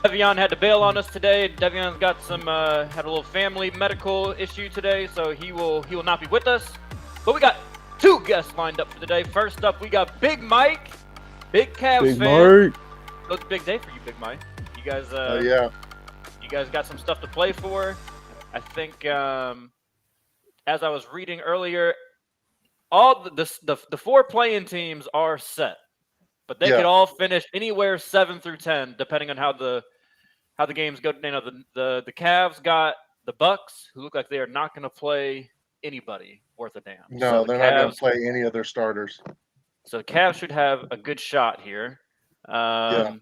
Devion had to bail on us today. Devion's got had a little family medical issue today, so he will not be with us. But we got two guests lined up for today. First up, we got Big Mike, big Cavs Big fan. Mike. So it's a big day for you, Big Mike. You guys, Yeah. you guys got some stuff to play for. I think, as I was reading earlier, all the four playing teams are set, but they could Yeah. all finish anywhere 7 through 10, depending on how the games go. You know, the Cavs got the Bucks, who look like they are not going to play anybody worth a damn. No, they're not going to play any of their starters. So the Cavs should have a good shot here. Yeah.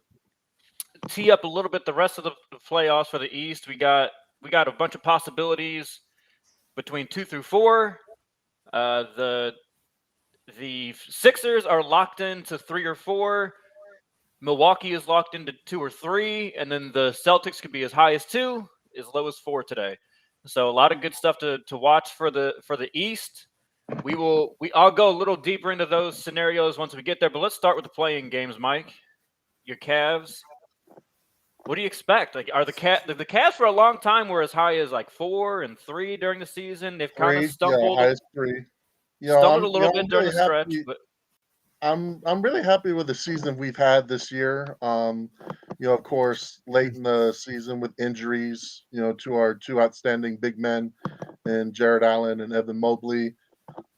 Tee up a little bit the rest of the playoffs for the East. We got a bunch of possibilities between 2 through 4. The Sixers are locked into 3 or 4. Milwaukee is locked into 2 or 3, and then the Celtics could be as high as 2, as low as 4 today. So a lot of good stuff to watch for the East. I'll go a little deeper into those scenarios once we get there, but let's start with the playing games, Mike. Your Cavs. What do you expect? Like, are the Cavs for a long time were as high as like 4 and 3 during the season? They've kind of stumbled. Yeah, high as 3. Stumbled a little bit during the stretch, but I'm really happy with the season we've had this year. Of course, late in the season with injuries, to our two outstanding big men, and Jared Allen and Evan Mobley.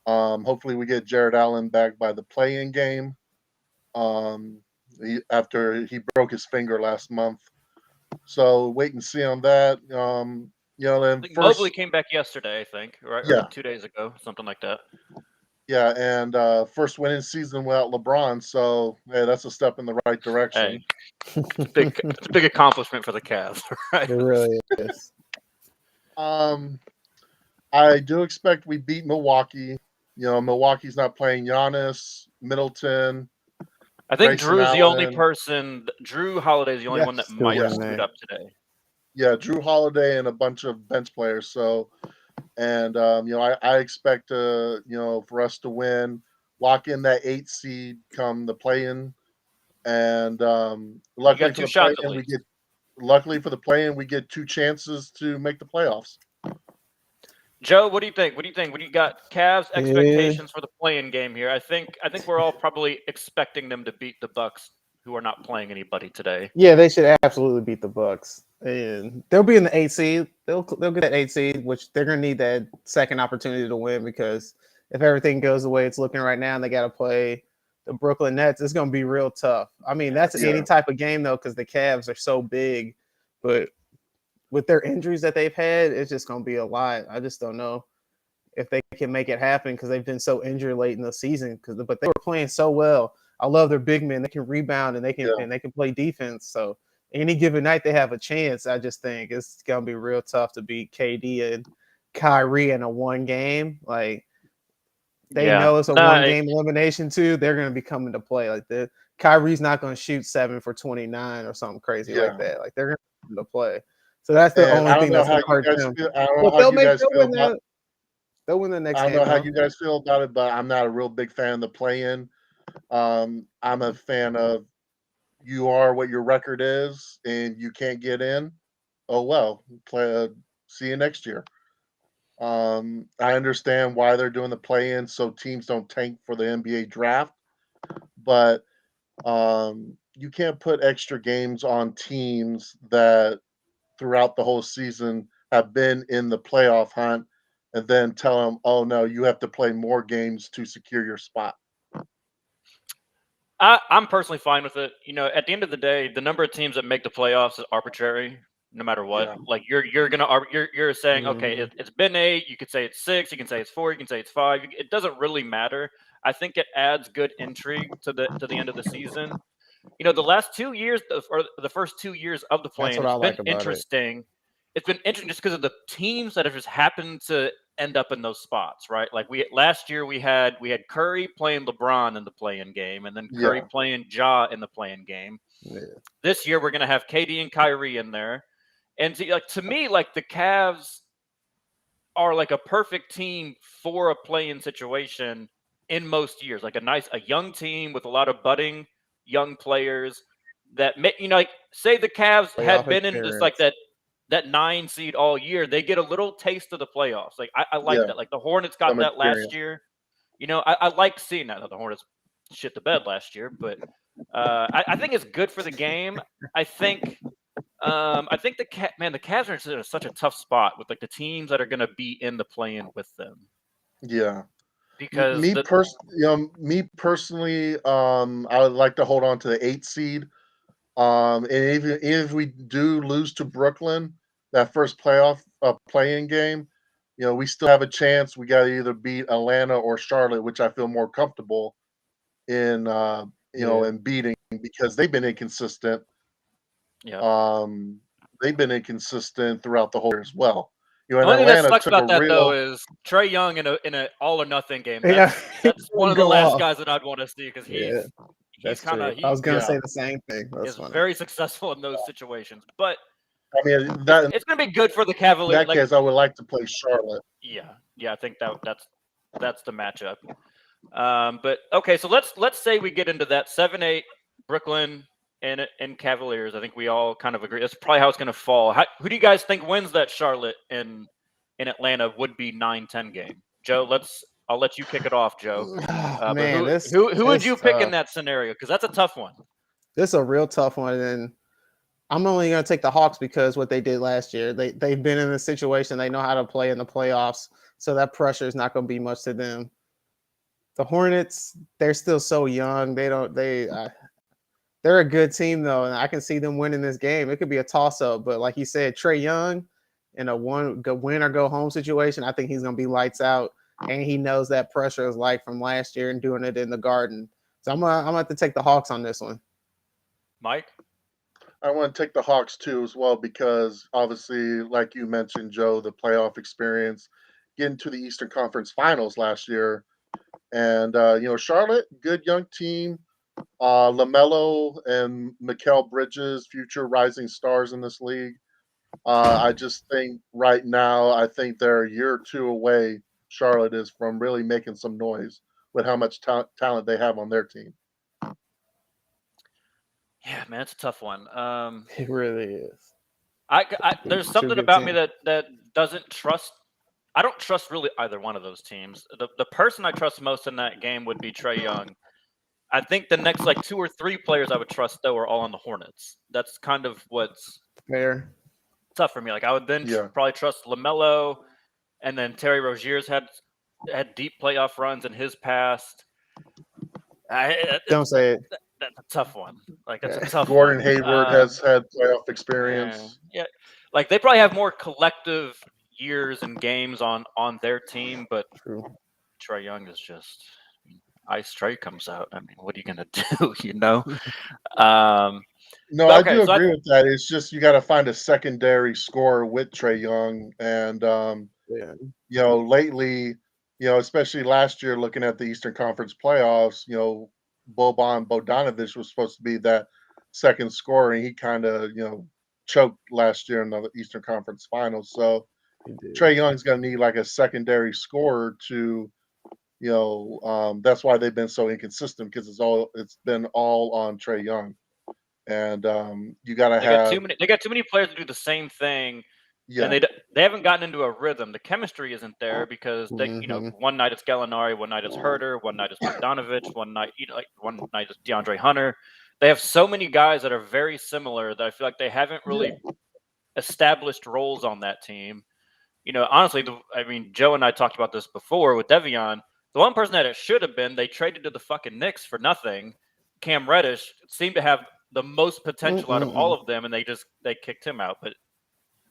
Hopefully, we get Jared Allen back by the play-in game. After he broke his finger last month, so wait and see on that. Then I think Mobley came back yesterday, I think, right? Yeah. Or 2 days ago, something like that. Yeah, and first winning season without LeBron, so hey, that's a step in the right direction. Hey, it's a big accomplishment for the Cavs, right? It really is. I do expect we beat Milwaukee. Milwaukee's not playing Giannis, Middleton. I think Grayson Drew's the only Allen. person. Drew Holiday's the only one that Still might winning screw it it. up today. Yeah, Drew Holiday and a bunch of bench players. So, and I expect for us to win, lock in that 8 seed come the play-in, and luckily got for two the shots at play-in, we get 2 chances to make the playoffs. Joe, what do you think? What do you got? Cavs expectations for the play-in game here. I think we're all probably expecting them to beat the Bucks, who are not playing anybody today. Yeah, they should absolutely beat the Bucks, and they'll be in the 8 seed. They'll get that 8 seed, which they're gonna need that second opportunity to win, because if everything goes the way it's looking right now, and they got to play the Brooklyn Nets, it's gonna be real tough. I mean, that's any type of game though, because the Cavs are so big, but with their injuries that they've had, it's just going to be a lot. I just don't know if they can make it happen, because they've been so injured late in the season. But they were playing so well. I love their big men. They can rebound and they can play defense. So any given night they have a chance. I just think it's going to be real tough to beat KD and Kyrie in a one game. Like, they know it's a one game elimination too. They're going to be coming to play. Like, Kyrie's not going to shoot 7 for 29 or something crazy like that. Like, they're going to come to play. So that's the only thing that's going to hurt them. They'll win the next game. I don't know how you guys feel about it, but I'm not a real big fan of the play-in. I'm a fan of, you are what your record is, and you can't get in. Oh well, see you next year. I understand why they're doing the play-in, so teams don't tank for the NBA draft, but you can't put extra games on teams that throughout the whole season have been in the playoff hunt, and then tell them, oh no, you have to play more games to secure your spot. I'm personally fine with it. At the end of the day, the number of teams that make the playoffs is arbitrary, no matter what. Yeah. Like, you're saying, okay, it's been 8. You could say it's 6. You can say it's 4. You can say it's 5. It doesn't really matter. I think it adds good intrigue to the end of the season. The last 2 years, or the first 2 years of the play-in, it's been interesting. It's been interesting just because of the teams that have just happened to end up in those spots, right? Like, last year we had Curry playing LeBron in the play-in game, and then Curry playing Ja in the play-in game. Yeah. This year we're gonna have KD and Kyrie in there, and to me, like, the Cavs are like a perfect team for a play-in situation in most years. Like a young team with a lot of budding young players. that like say the Cavs had Playoff been in this like experience. that 9 seed all year, they get a little taste of the playoffs. Like I like Yeah, that. Like the Hornets got some that last experience. year. I like seeing that. The Hornets shit the bed last year, but I think it's good for the game. I think the Cavs are in such a tough spot with like the teams that are going to be in the play-in with them Yeah. because Me personally, I would like to hold on to the 8 seed. And even if we do lose to Brooklyn, that first playoff play-in game, we still have a chance. We got to either beat Atlanta or Charlotte, which I feel more comfortable in, Yeah. in beating because they've been inconsistent. yeah. Um, they've been inconsistent throughout the whole year as well. The And only thing that Atlanta sucks took a about that though real. is Trae Young in a all or nothing game. Yeah. That's one of the Go last off. guys that I'd want to see because Yeah, he's that's kind true. of I was gonna Yeah, say the same thing. That's is funny. very successful in those situations. But I mean that in it's going to be good for the Cavaliers. that Like case, I would like to play Charlotte. yeah, I think that's the matchup. But okay, so let's say we get into that 7-8 Brooklyn and Cavaliers. I think we all kind of agree. That's probably how it's going to fall. Who do you guys think wins that Charlotte and in Atlanta would be 9-10 game? Joe, I'll let you kick it off, Joe. But Man, who would this you pick in tough. that scenario? Because that's a tough one. This is a real tough one, and I'm only gonna take the Hawks because what they did last year. They've been in a situation. They know how to play in the playoffs, so that pressure is not gonna be much to them. The Hornets, they're still so young. They're a good team though, and I can see them winning this game. It could be a toss up, but like you said, Trae Young in a win or go home situation, I think he's gonna be lights out, and he knows that pressure is like from last year and doing it in the Garden. So I'm gonna have to take the Hawks on this one. Mike? I want to take the Hawks too as well because obviously, like you mentioned, Joe, the playoff experience, getting to the Eastern Conference Finals last year, and Charlotte, good young team. LaMelo and Mikal Bridges, future rising stars in this league. I just think right now, I think they're a year or two away. Charlotte is from really making some noise with how much talent they have on their team. Yeah, man, it's a tough one. It really is. There's Two something good about me teams. that doesn't trust. I don't trust really either one of those teams. The person I trust most in that game would be Trae Young. I think the next like 2 or 3 players I would trust though are all on the Hornets. That's kind of what's Fair. tough for me. Like I would then Yeah. probably trust LaMelo, and then Terry Rozier's had deep playoff runs in his past. Don't say it. That's a tough one. Like that's a Yeah. tough Gordon one. Hayward has had playoff Yeah, experience. yeah. Like they probably have more collective years and games on their team, but True. Trae Young is just Ice Trae comes out. I mean, what are you gonna do? You know. No, But I okay, do so agree with that. It's just you got to find a secondary scorer with Trae Young, and Yeah. lately, especially last year, looking at the Eastern Conference playoffs, Boban Bogdanovic was supposed to be that second scorer, and he kind of, choked last year in the Eastern Conference Finals. So He did. Trae Young's going to need like a secondary scorer to, that's why they've been so inconsistent because it's been all on Trae Young, and you got to have, they got too many players to do the same thing, and yeah, they haven't gotten into a rhythm. The chemistry isn't there because Mm-hmm. one night it's Gallinari, one night it's Herter, one night it's Bogdanovich, one night one night it's DeAndre Hunter. They have so many guys that are very similar that I feel like they haven't really established roles on that team. Honestly, Joe and I talked about this before with Devion. The one person that it should have been, they traded to the fucking Knicks for nothing. Cam Reddish seemed to have the most potential out of all of them, and they kicked him out. But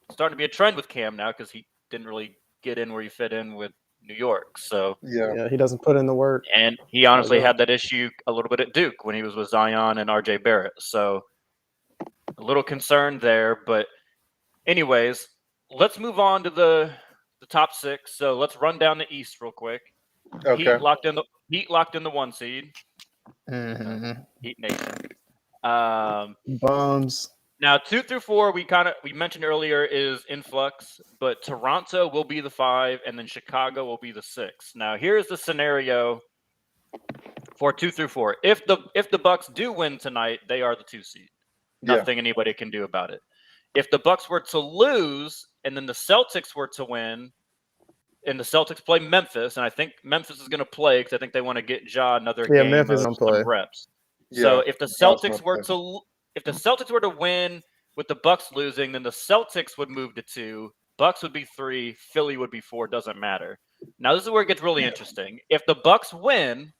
it's starting to be a trend with Cam now because he didn't really get in where he fit in with New York. So Yeah, he doesn't put in the work. and he honestly had that issue a little bit at Duke when he was with Zion and RJ Barrett. So a little concerned there. But anyways, let's move on to the top 6. So let's run down the East real quick. okay. Heat locked in the 1 seed. Mm-hmm. Heat Nation. Bums. Now 2 through 4, we mentioned earlier is influx, but Toronto will be the 5, and then Chicago will be the 6. Now here's the scenario for 2 through 4. If the Bucks do win tonight, they are the 2 seed. Nothing anybody can do about it. If the Bucks were to lose and then the Celtics were to win, and the Celtics play Memphis, and I think Memphis is going to play because I think they want to get Ja another game Memphis of play. some reps. Yeah, So if the Celtics were to win with the Bucks losing, then the Celtics would move to 2, Bucks would be 3, Philly would be 4. Doesn't matter. Now this is where it gets really interesting. If the Bucks win,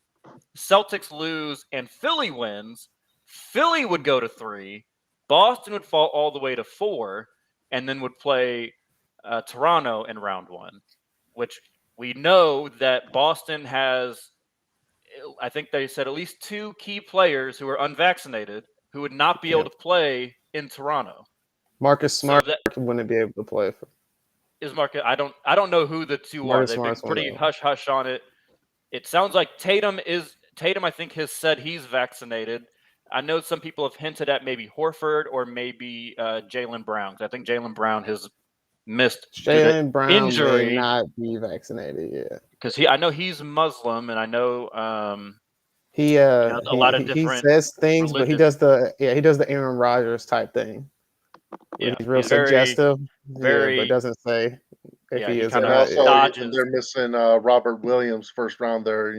Celtics lose, and Philly wins, Philly would go to 3. Boston would fall all the way to 4, and then would play Toronto in round 1, which we know that Boston has, I think they said at least 2 key players who are unvaccinated who would not be able to play in Toronto. Marcus Smart wouldn't be able to play. Is Marcus? I don't know who the 2 are. They've been pretty hush on it. It sounds like Tatum, I think, has said he's vaccinated. I know some people have hinted at maybe Horford or maybe Jaylen Brown. I think Jaylen Brown has missed Jaylen Brown injury. May not be vaccinated yet. Because I know he's Muslim, and I know he a lot of different. He says things, but he does the Aaron Rodgers type thing. Yeah, he's real suggestive. Very, but doesn't say if he is. And also, they're missing Robert Williams first round there.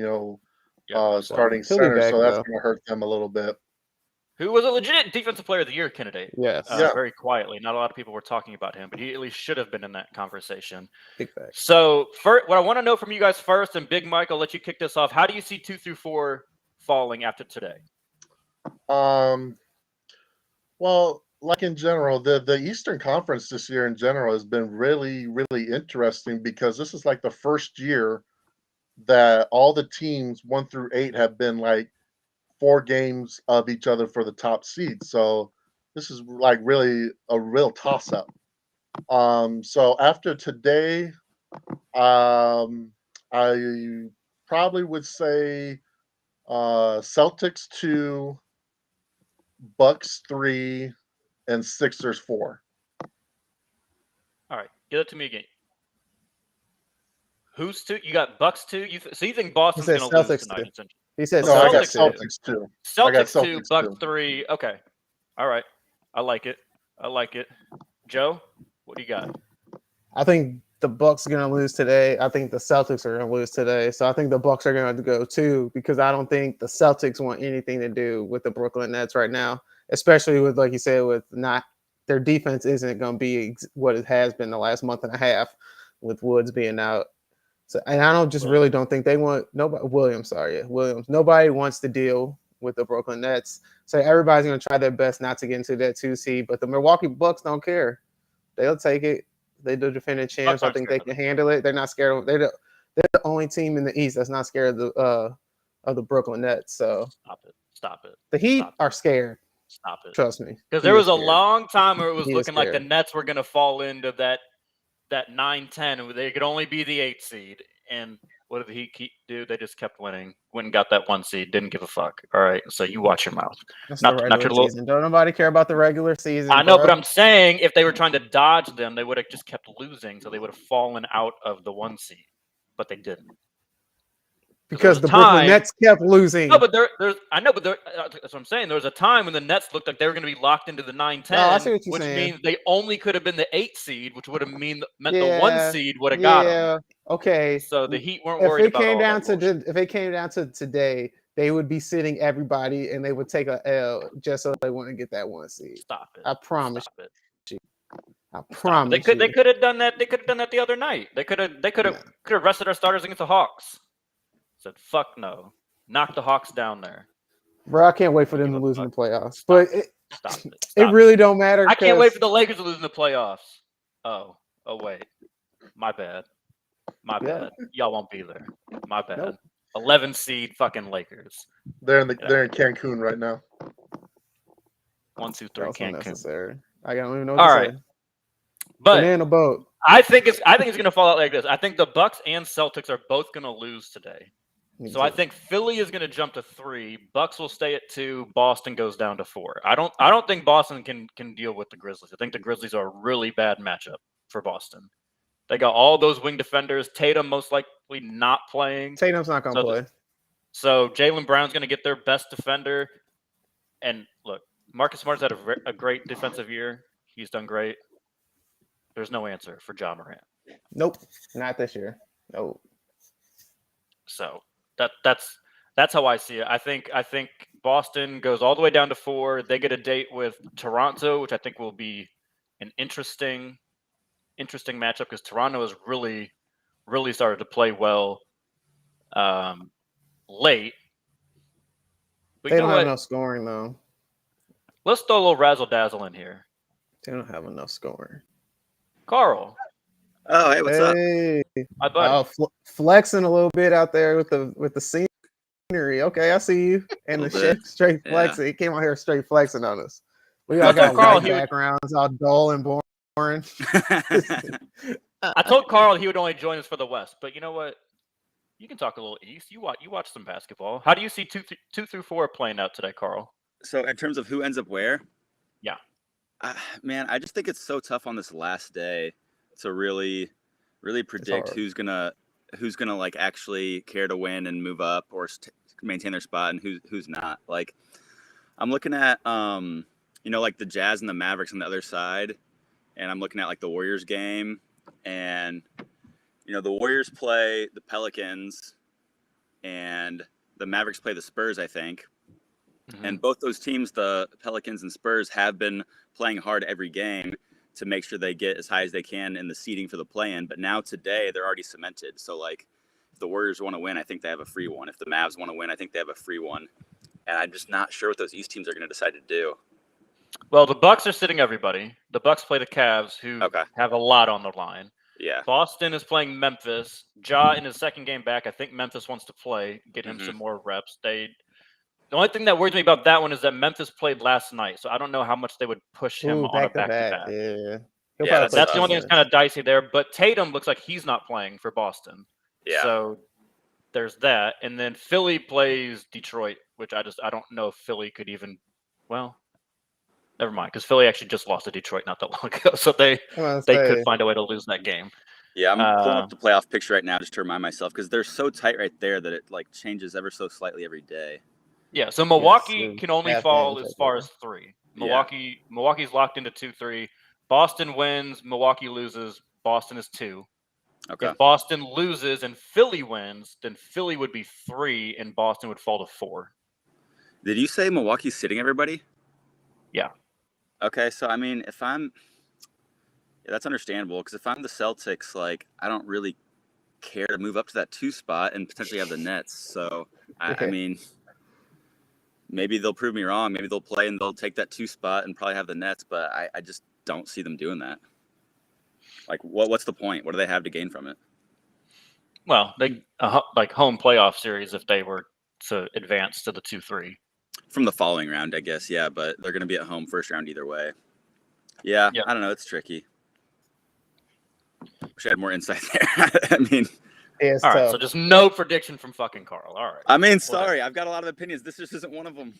Starting center, so that's going to hurt them a little bit. Who was a legit defensive player of the year candidate? Yes. Very quietly. Not a lot of people were talking about him, but he at least should have been in that conversation. Exactly. So, what I want to know from you guys first, and Big Mike, I'll let you kick this off. How do you see 2 through 4 falling after today? Well, like in general, the Eastern Conference this year in general has been really, really interesting because this is like the first year that all the teams 1 through 8 have been like 4 games of each other for the top seed. So this is like really a real toss-up. So after today, I probably would say Celtics 2, Bucks 3, and Sixers 4. All right, give it to me again. Who's 2? You got Bucks 2. So you think Boston's going to lose tonight? He said no, I got Celtics 2. Celtics 2, Bucks 3. Okay. All right. I like it. Joe, what do you got? I think the Bucks are going to lose today. I think the Celtics are going to lose today. So I think the Bucks are going to go 2 because I don't think the Celtics want anything to do with the Brooklyn Nets right now, especially with, like you said, with not their defense isn't going to be what it has been the last month and a half with Woods being out. So, and I really don't think they want Williams. Nobody wants to deal with the Brooklyn Nets. So everybody's going to try their best not to get into that 2 seed. But the Milwaukee Bucks don't care. They'll take it. They're the defending champs. I think they can handle it. They're not scared of. They're the only team in the East that's not scared of the Brooklyn Nets. So stop it. The Heat are scared. Stop it. Trust me. Because there was a long time where it was looking like the Nets were going to fall into that 9-10, and they could only be the 8 seed. And what did the Heat do? They just kept winning. Went and got that 1 seed. Didn't give a fuck. All right, so you watch your mouth. That's not the regular season. Don't nobody care about the regular season. I know, but I'm saying if they were trying to dodge them, they would have just kept losing, so they would have fallen out of the 1 seed. But they didn't. Because the Brooklyn Nets kept losing. No, but that's what I'm saying. There was a time when the Nets looked like they were going to be locked into the 9-10, which means they only could have been the 8 seed, which would have meant the 1 seed would have got them. Okay. So the Heat weren't worried about if it came down to today, they would be sitting everybody and they would take a L just so they want to get that 1 seed. Stop it. I promise you. I Stop promise it. They could have done that. They could have done that the other night. They could have rested our starters against the Hawks. Said fuck no. Knock the Hawks down there. Bro, I can't wait for them to lose in the playoffs. But it really don't matter. I can't wait for the Lakers to lose in the playoffs. Oh wait. My bad. Y'all won't be there. My bad. Nope. 11 seed fucking Lakers. They're in Cancun right now. 1, 2, 3 Cancun. I don't even know what to say. But banana boat. I think it's going to fall out like this. I think the Bucks and Celtics are both going to lose today. So I think Philly is going to jump to 3. Bucks will stay at 2. Boston goes down to 4. I don't think Boston can deal with the Grizzlies. I think the Grizzlies are a really bad matchup for Boston. They got all those wing defenders. Tatum most likely not playing. Tatum's not going to play. So Jaylen Brown's going to get their best defender. And look, Marcus Smart's had a great defensive year. He's done great. There's no answer for Ja Morant. Nope, not this year. Nope. So that's how I see it. I think Boston goes all the way down to 4. They get a date with Toronto, which I think will be an interesting matchup because Toronto has really started to play well late. But They you know don't have what? enough scoring though. Let's throw a little razzle dazzle in here. They don't have enough scoring. Carl. Oh, hey, what's up? My buddy. Flexing a little bit out there with the scenery. Okay, I see you. And the shit straight flexing. He came out here straight flexing on us. We all got white backgrounds, all dull and boring. I told Carl he would only join us for the West, but you know what? You can talk a little East. You watch some basketball. How do you see 2 through 4 playing out today, Carl? So in terms of who ends up where? Yeah. Man, I just think it's so tough on this last day to really predict who's gonna like actually care to win and move up or maintain their spot and who's not. Like, I'm looking at like the Jazz and the Mavericks on the other side, and I'm looking at like the Warriors game, and the Warriors play the Pelicans, and the Mavericks play the Spurs, I think. Mm-hmm. And both those teams, the Pelicans and Spurs, have been playing hard every game to make sure they get as high as they can in the seeding for the play-in. But now today, they're already cemented. So, like, if the Warriors want to win, I think they have a free one. If the Mavs want to win, I think they have a free one. And I'm just not sure what those East teams are going to decide to do. Well, the Bucks are sitting everybody. The Bucks play the Cavs, who have a lot on the line. Yeah. Boston is playing Memphis. Ja in his second game back. I think Memphis wants to play, get him some more reps. The only thing that worries me about that one is that Memphis played last night, so I don't know how much they would push him on a back-to-back. Yeah, that's the only thing that's kind of dicey there. But Tatum looks like he's not playing for Boston. Yeah. So there's that. And then Philly plays Detroit, which I don't know if Philly could even – well, never mind, because Philly actually just lost to Detroit not that long ago, so they could find a way to lose that game. Yeah, I'm pulling up the playoff picture right now just to remind myself because they're so tight right there that it like changes ever so slightly every day. Yeah, so Milwaukee can only fall as far as 3. Milwaukee's locked into 2-3. Boston wins, Milwaukee loses, Boston is 2. Okay. If Boston loses and Philly wins, then Philly would be 3 and Boston would fall to 4. Did you say Milwaukee's sitting everybody? Yeah. Okay, so I mean, that's understandable because if I'm the Celtics, like I don't really care to move up to that 2 spot and potentially have the Nets. So I mean, maybe they'll prove me wrong. Maybe they'll play and they'll take that 2 spot and probably have the Nets, but I just don't see them doing that. Like, what's the point? What do they have to gain from it? Well, like home playoff series if they were to advance to the 2-3. From the following round, I guess, yeah, but they're going to be at home first round either way. Yeah, yep. I don't know. It's tricky. Wish I had more insight there. I mean, all right, so just no prediction from fucking Carl. All right. I mean, sorry, I've got a lot of opinions. This just isn't one of them.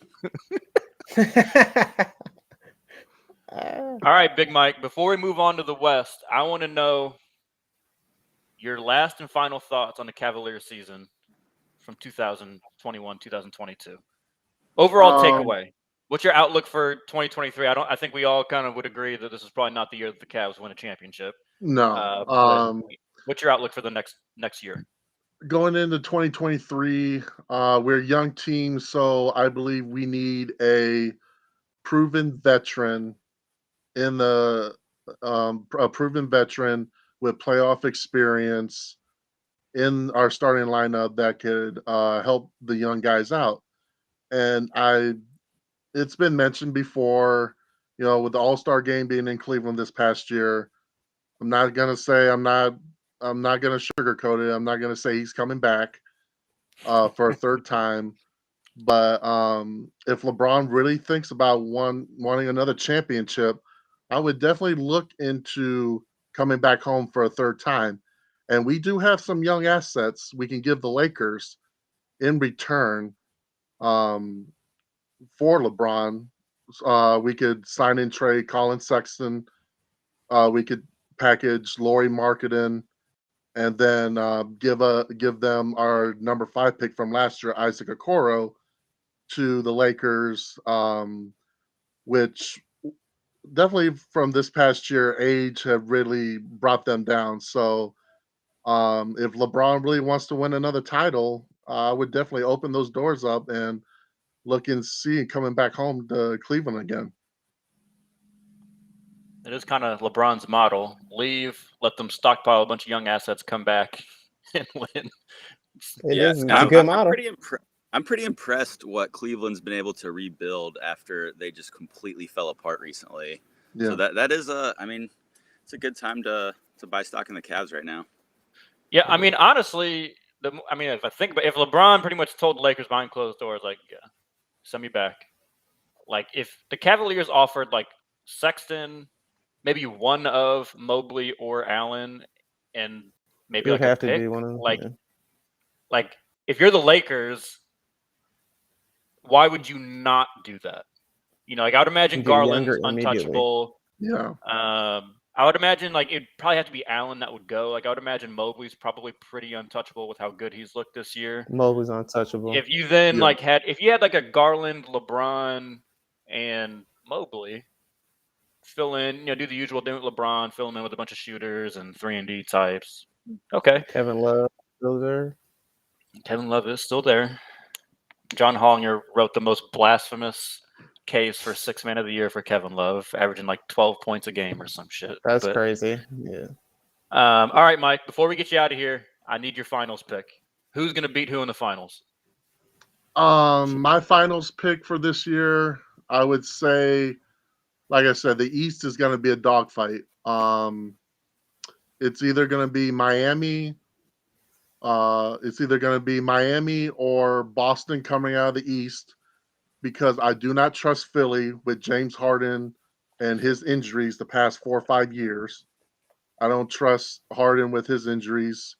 All right, Big Mike, before we move on to the West, I want to know your last and final thoughts on the Cavaliers season from 2021-2022. Overall takeaway. What's your outlook for 2023? I think we all kind of would agree that this is probably not the year that the Cavs win a championship. No. What's your outlook for the next year? Going into 2023, we're a young team, so I believe we need a proven veteran a proven veteran with playoff experience in our starting lineup that could help the young guys out. And it's been mentioned before, with the All-Star game being in Cleveland this past year, I'm not going to sugarcoat it. I'm not going to say he's coming back for a third time. But if LeBron really thinks about wanting another championship, I would definitely look into coming back home for a third time. And we do have some young assets we can give the Lakers in return for LeBron. We could sign and trade Colin Sexton. We could package Lauri Markkanen, and then give them our number 5 pick from last year, Isaac Okoro, to the Lakers. which definitely from this past year, age have really brought them down. So if LeBron really wants to win another title, I would definitely open those doors up and look and see coming back home to Cleveland again. It is kind of LeBron's model: leave, let them stockpile a bunch of young assets, come back and win. It is a I'm, good I'm, model. I'm pretty impressed what Cleveland's been able to rebuild after they just completely fell apart recently. Yeah. So that is it's a good time to buy stock in the Cavs right now. Yeah, I mean, honestly, if I think about, if LeBron pretty much told the Lakers behind closed doors, like, yeah, send me back. Like, if the Cavaliers offered like Sexton, maybe one of Mobley or Allen, and maybe It would like a have to pick, be one of them. like, yeah. like if you're the Lakers, why would you not do that? You know, like I would imagine Get Garland's younger immediately. untouchable. Yeah. I would imagine like it'd probably have to be Allen that would go. Like I would imagine Mobley's probably pretty untouchable with how good he's looked this year. Mobley's untouchable. If you then Yeah. if you had like a Garland, LeBron, and Mobley fill in, you know, do the usual thing with LeBron, fill him in with a bunch of shooters and 3-and-D types. Okay. Kevin Love still there. Kevin Love is still there. John Hollinger wrote the most blasphemous case for Sixth Man of the Year for Kevin Love, averaging like 12 points a game or some shit. That's crazy. Yeah. All right, Mike, before we get you out of here, I need your finals pick. Who's going to beat who in the finals? My finals pick for this year, I would say, like I said, the East is going to be a dogfight. It's either going to be Miami. It's either going to be Miami or Boston coming out of the East, because I do not trust Philly with James Harden and his injuries the past 4 or 5 years. I don't trust Harden with his injuries.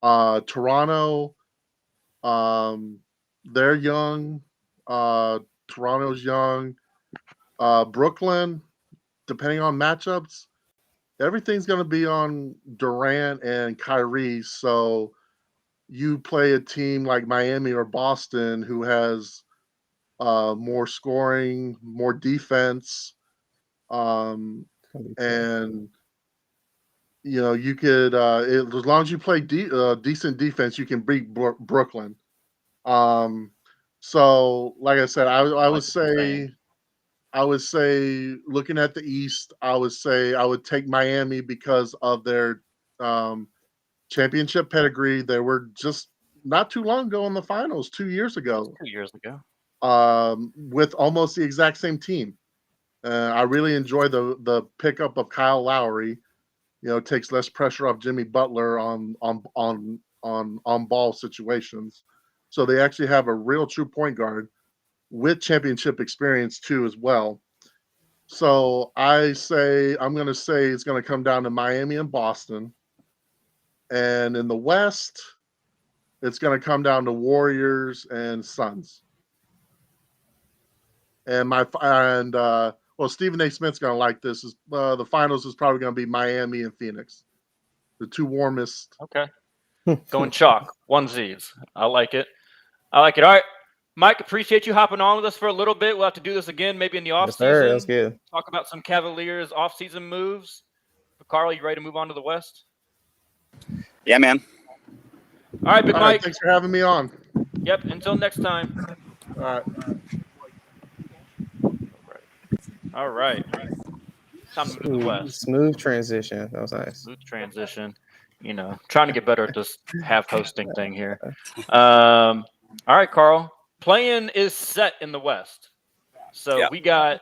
Toronto, they're young. Toronto's young. Brooklyn, depending on matchups, everything's going to be on Durant and Kyrie. So you play a team like Miami or Boston who has more scoring, more defense, and you know you could as long as you play decent defense, you can beat Brooklyn. So like I said, I would say looking at the East, I would say I would take Miami because of their championship pedigree. They were just not too long ago in the finals 2 years ago. 2 years ago. With almost the exact same team. I really enjoy the pickup of Kyle Lowry. You know, it takes less pressure off Jimmy Butler on ball situations. So they actually have a real true point guard with championship experience too as well. So I'm going to say it's going to come down to Miami and Boston. And in the West, it's going to come down to Warriors and Suns. And Stephen A. Smith's going to like this. The finals is probably going to be Miami and Phoenix, the two warmest. Okay. Going chalk, 1Zs. I like it. All right, Mike, appreciate you hopping on with us for a little bit. We'll have to do this again, maybe in the offseason. Yes, sir. That's good. Talk about some Cavaliers offseason moves. Carl, you ready to move on to the West? Yeah, man. All right, Big Mike. Thanks for having me on. Yep. Until next time. All right. All right. Time to move to the West. Smooth transition. That was nice. Smooth transition. You know, trying to get better at this half hosting thing here. All right, Carl. Play-in is set in the West. So we got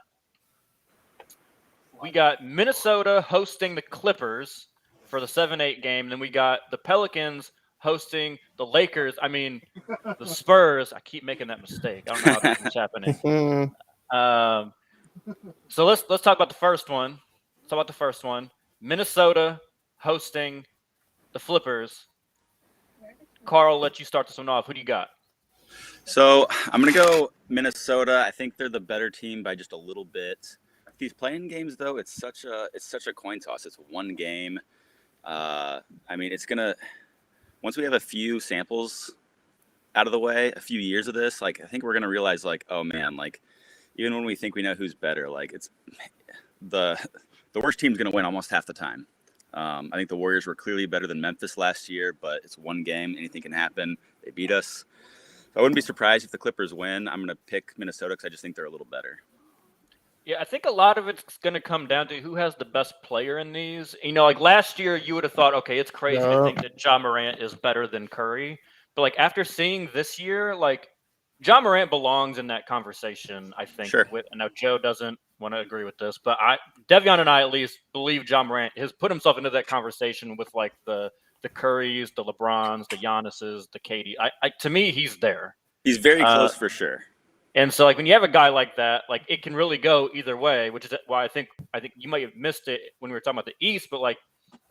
Minnesota hosting the Clippers for the 7-8 game. Then we got the Pelicans hosting the Lakers. I mean, the Spurs. I keep making that mistake. I don't know how this is happening. So let's talk about the first one. Minnesota hosting the Flippers. Carl, let you start this one off. Who do you got? So I'm gonna go Minnesota. I think they're the better team by just a little bit. These playing games, though, it's such a coin toss. It's one game. I mean, it's gonna, once we have a few samples out of the way, a few years of this, like I think we're gonna realize, like, oh man, like even when we think we know who's better, like it's the worst team's going to win almost half the time. I think the Warriors were clearly better than Memphis last year, but it's one game. Anything can happen. They beat us. So I wouldn't be surprised if the Clippers win. I'm going to pick Minnesota because I just think they're a little better. Yeah, I think a lot of it's going to come down to who has the best player in these. You know, like last year, you would have thought, okay, it's crazy to think that Ja Morant is better than Curry. But like after seeing this year, like Ja Morant belongs in that conversation, I think. Sure. I know Joe doesn't want to agree with this, but Devion and I at least believe Ja Morant has put himself into that conversation with like the Currys, the LeBrons, the Giannis's, the KD. To me, he's there. He's very close for sure. And so, like when you have a guy like that, like it can really go either way. Which is why I think you might have missed it when we were talking about the East, but like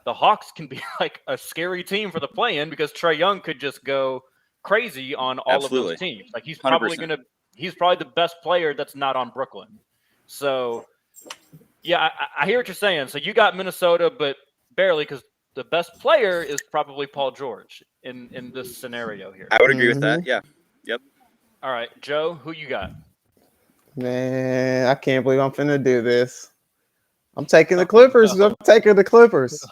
the Hawks can be like a scary team for the play-in because Trae Young could just go crazy on all Absolutely. of those teams. Like he's 100%. he's probably the best player that's not on Brooklyn. So, yeah, I hear what you're saying. So you got Minnesota, but barely because the best player is probably Paul George in this scenario here. I would agree with that. Yeah. Yep. All right, Joe, who you got? Man, I can't believe I'm finna do this. I'm taking the Clippers. I'm taking the Clippers.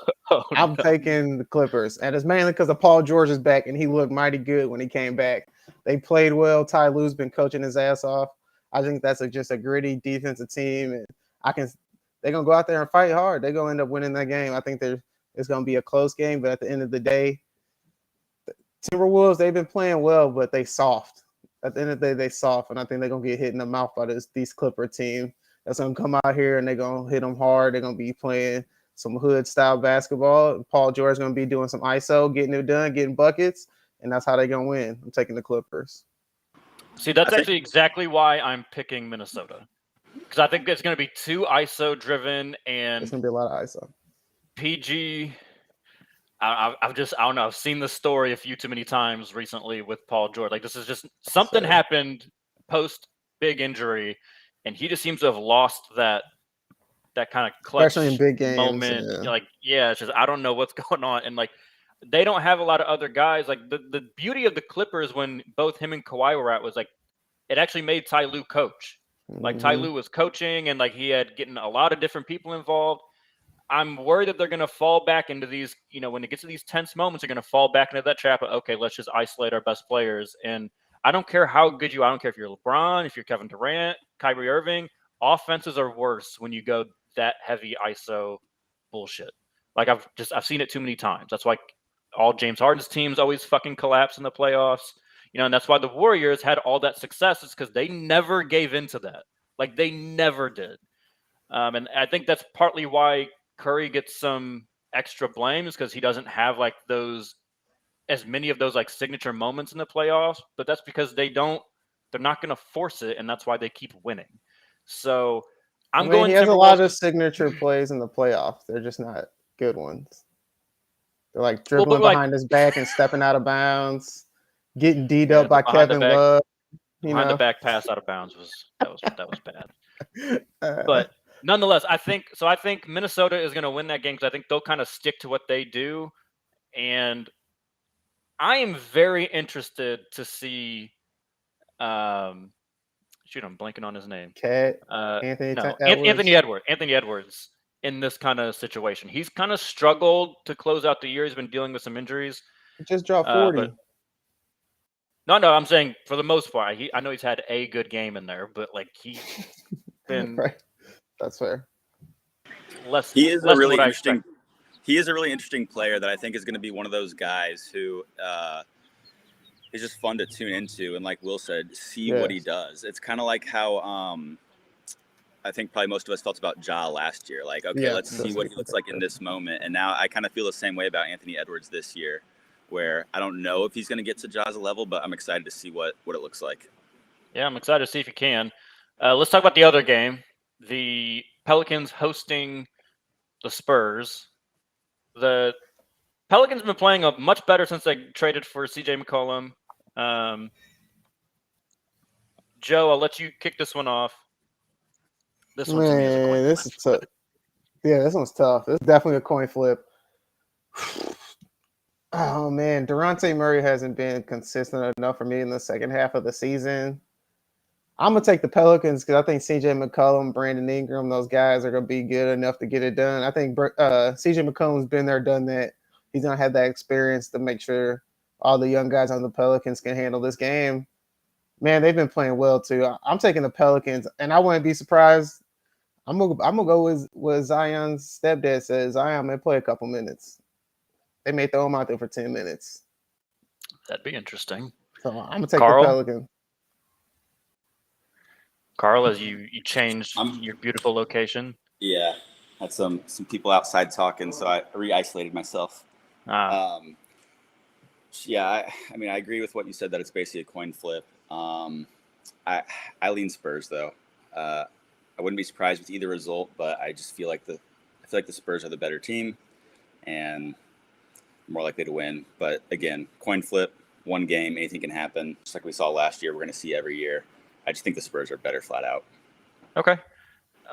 I'm taking the Clippers. And it's mainly because of Paul George is back, and he looked mighty good when he came back. They played well. Ty Lue's been coaching his ass off. I think that's just a gritty defensive team, and they're going to go out there and fight hard. They're going to end up winning that game. I think it's going to be a close game, but at the end of the day, the Timberwolves, they've been playing well, but they soft. At the end of the day, they soft, and I think they're going to get hit in the mouth by these Clipper team that's going to come out here, and they're going to hit them hard. They're going to be playing some hood-style basketball. Paul George is going to be doing some ISO, getting it done, getting buckets, and that's how they're going to win. I'm taking the Clippers. See, that's actually exactly why I'm picking Minnesota. Because I think it's going to be too ISO-driven, and it's going to be a lot of ISO. PG... I don't know. I've seen this story a few too many times recently with Paul George. Like this is just something happened post big injury, and he just seems to have lost that kind of clutch, especially in big games moment. It's just I don't know what's going on, and like they don't have a lot of other guys. Like the beauty of the Clippers when both him and Kawhi were out was like it actually made Ty Lue coach. Like Ty Lue was coaching, and like he had getting a lot of different people involved. I'm worried that they're going to fall back into these, when it gets to these tense moments, they're going to fall back into that trap of, okay, let's just isolate our best players. And I don't care how good I don't care if you're LeBron, if you're Kevin Durant, Kyrie Irving, offenses are worse when you go that heavy ISO bullshit. Like I've seen it too many times. That's why all James Harden's teams always fucking collapse in the playoffs. And that's why the Warriors had all that success is because they never gave into that. Like they never did. And I think that's partly why Curry gets some extra blames because he doesn't have like as many of those like signature moments in the playoffs, but that's because they're not going to force it, and that's why they keep winning. So he has a lot of signature plays in the playoffs. They're just not good ones. They're like dribbling behind his back and stepping out of bounds, getting D'd up by Kevin Love. The back pass out of bounds was bad. But nonetheless, I think Minnesota is going to win that game because I think they'll kind of stick to what they do. And I am very interested to see I'm blanking on his name. Anthony Edwards in this kind of situation. He's kind of struggled to close out the year. He's been dealing with some injuries. He just dropped 40. No, I'm saying for the most part, I know he's had a good game in there, but like he's been right. That's fair. He is a really interesting player that I think is going to be one of those guys who is just fun to tune into and, like Will said, see what he does. It's kind of like how I think probably most of us felt about Ja last year. Like, okay, let's see what he looks like in this moment. And now I kind of feel the same way about Anthony Edwards this year, where I don't know if he's going to get to Ja's level, but I'm excited to see what it looks like. Yeah, I'm excited to see if he can. Let's talk about the other game. The Pelicans hosting the Spurs. The Pelicans have been playing up much better since they traded for CJ McCollum. Joe, I'll let you kick this one off. This one to me is a coin flip. Is tough. Yeah, this one's tough. This is definitely a coin flip. Oh, man. Durante Murray hasn't been consistent enough for me in the second half of the season. I'm gonna take the Pelicans because I think CJ McCollum, Brandon Ingram, those guys are gonna be good enough to get it done. I think CJ McCollum's been there, done that. He's gonna have that experience to make sure all the young guys on the Pelicans can handle this game. Man, they've been playing well too. I'm taking the Pelicans, and I wouldn't be surprised. I'm gonna go with what Zion's stepdad says. Zion may play a couple minutes. They may throw him out there for 10 minutes. That'd be interesting. So I'm gonna take Carl? the Pelicans. Carl, as you changed your beautiful location. Yeah, had some people outside talking, so I re-isolated myself. Yeah, I mean, I agree with what you said that it's basically a coin flip. I lean Spurs though. I wouldn't be surprised with either result, but I just feel like the Spurs are the better team and more likely to win. But again, coin flip, one game, anything can happen. Just like we saw last year, we're going to see every year. I just think the Spurs are better flat out. Okay.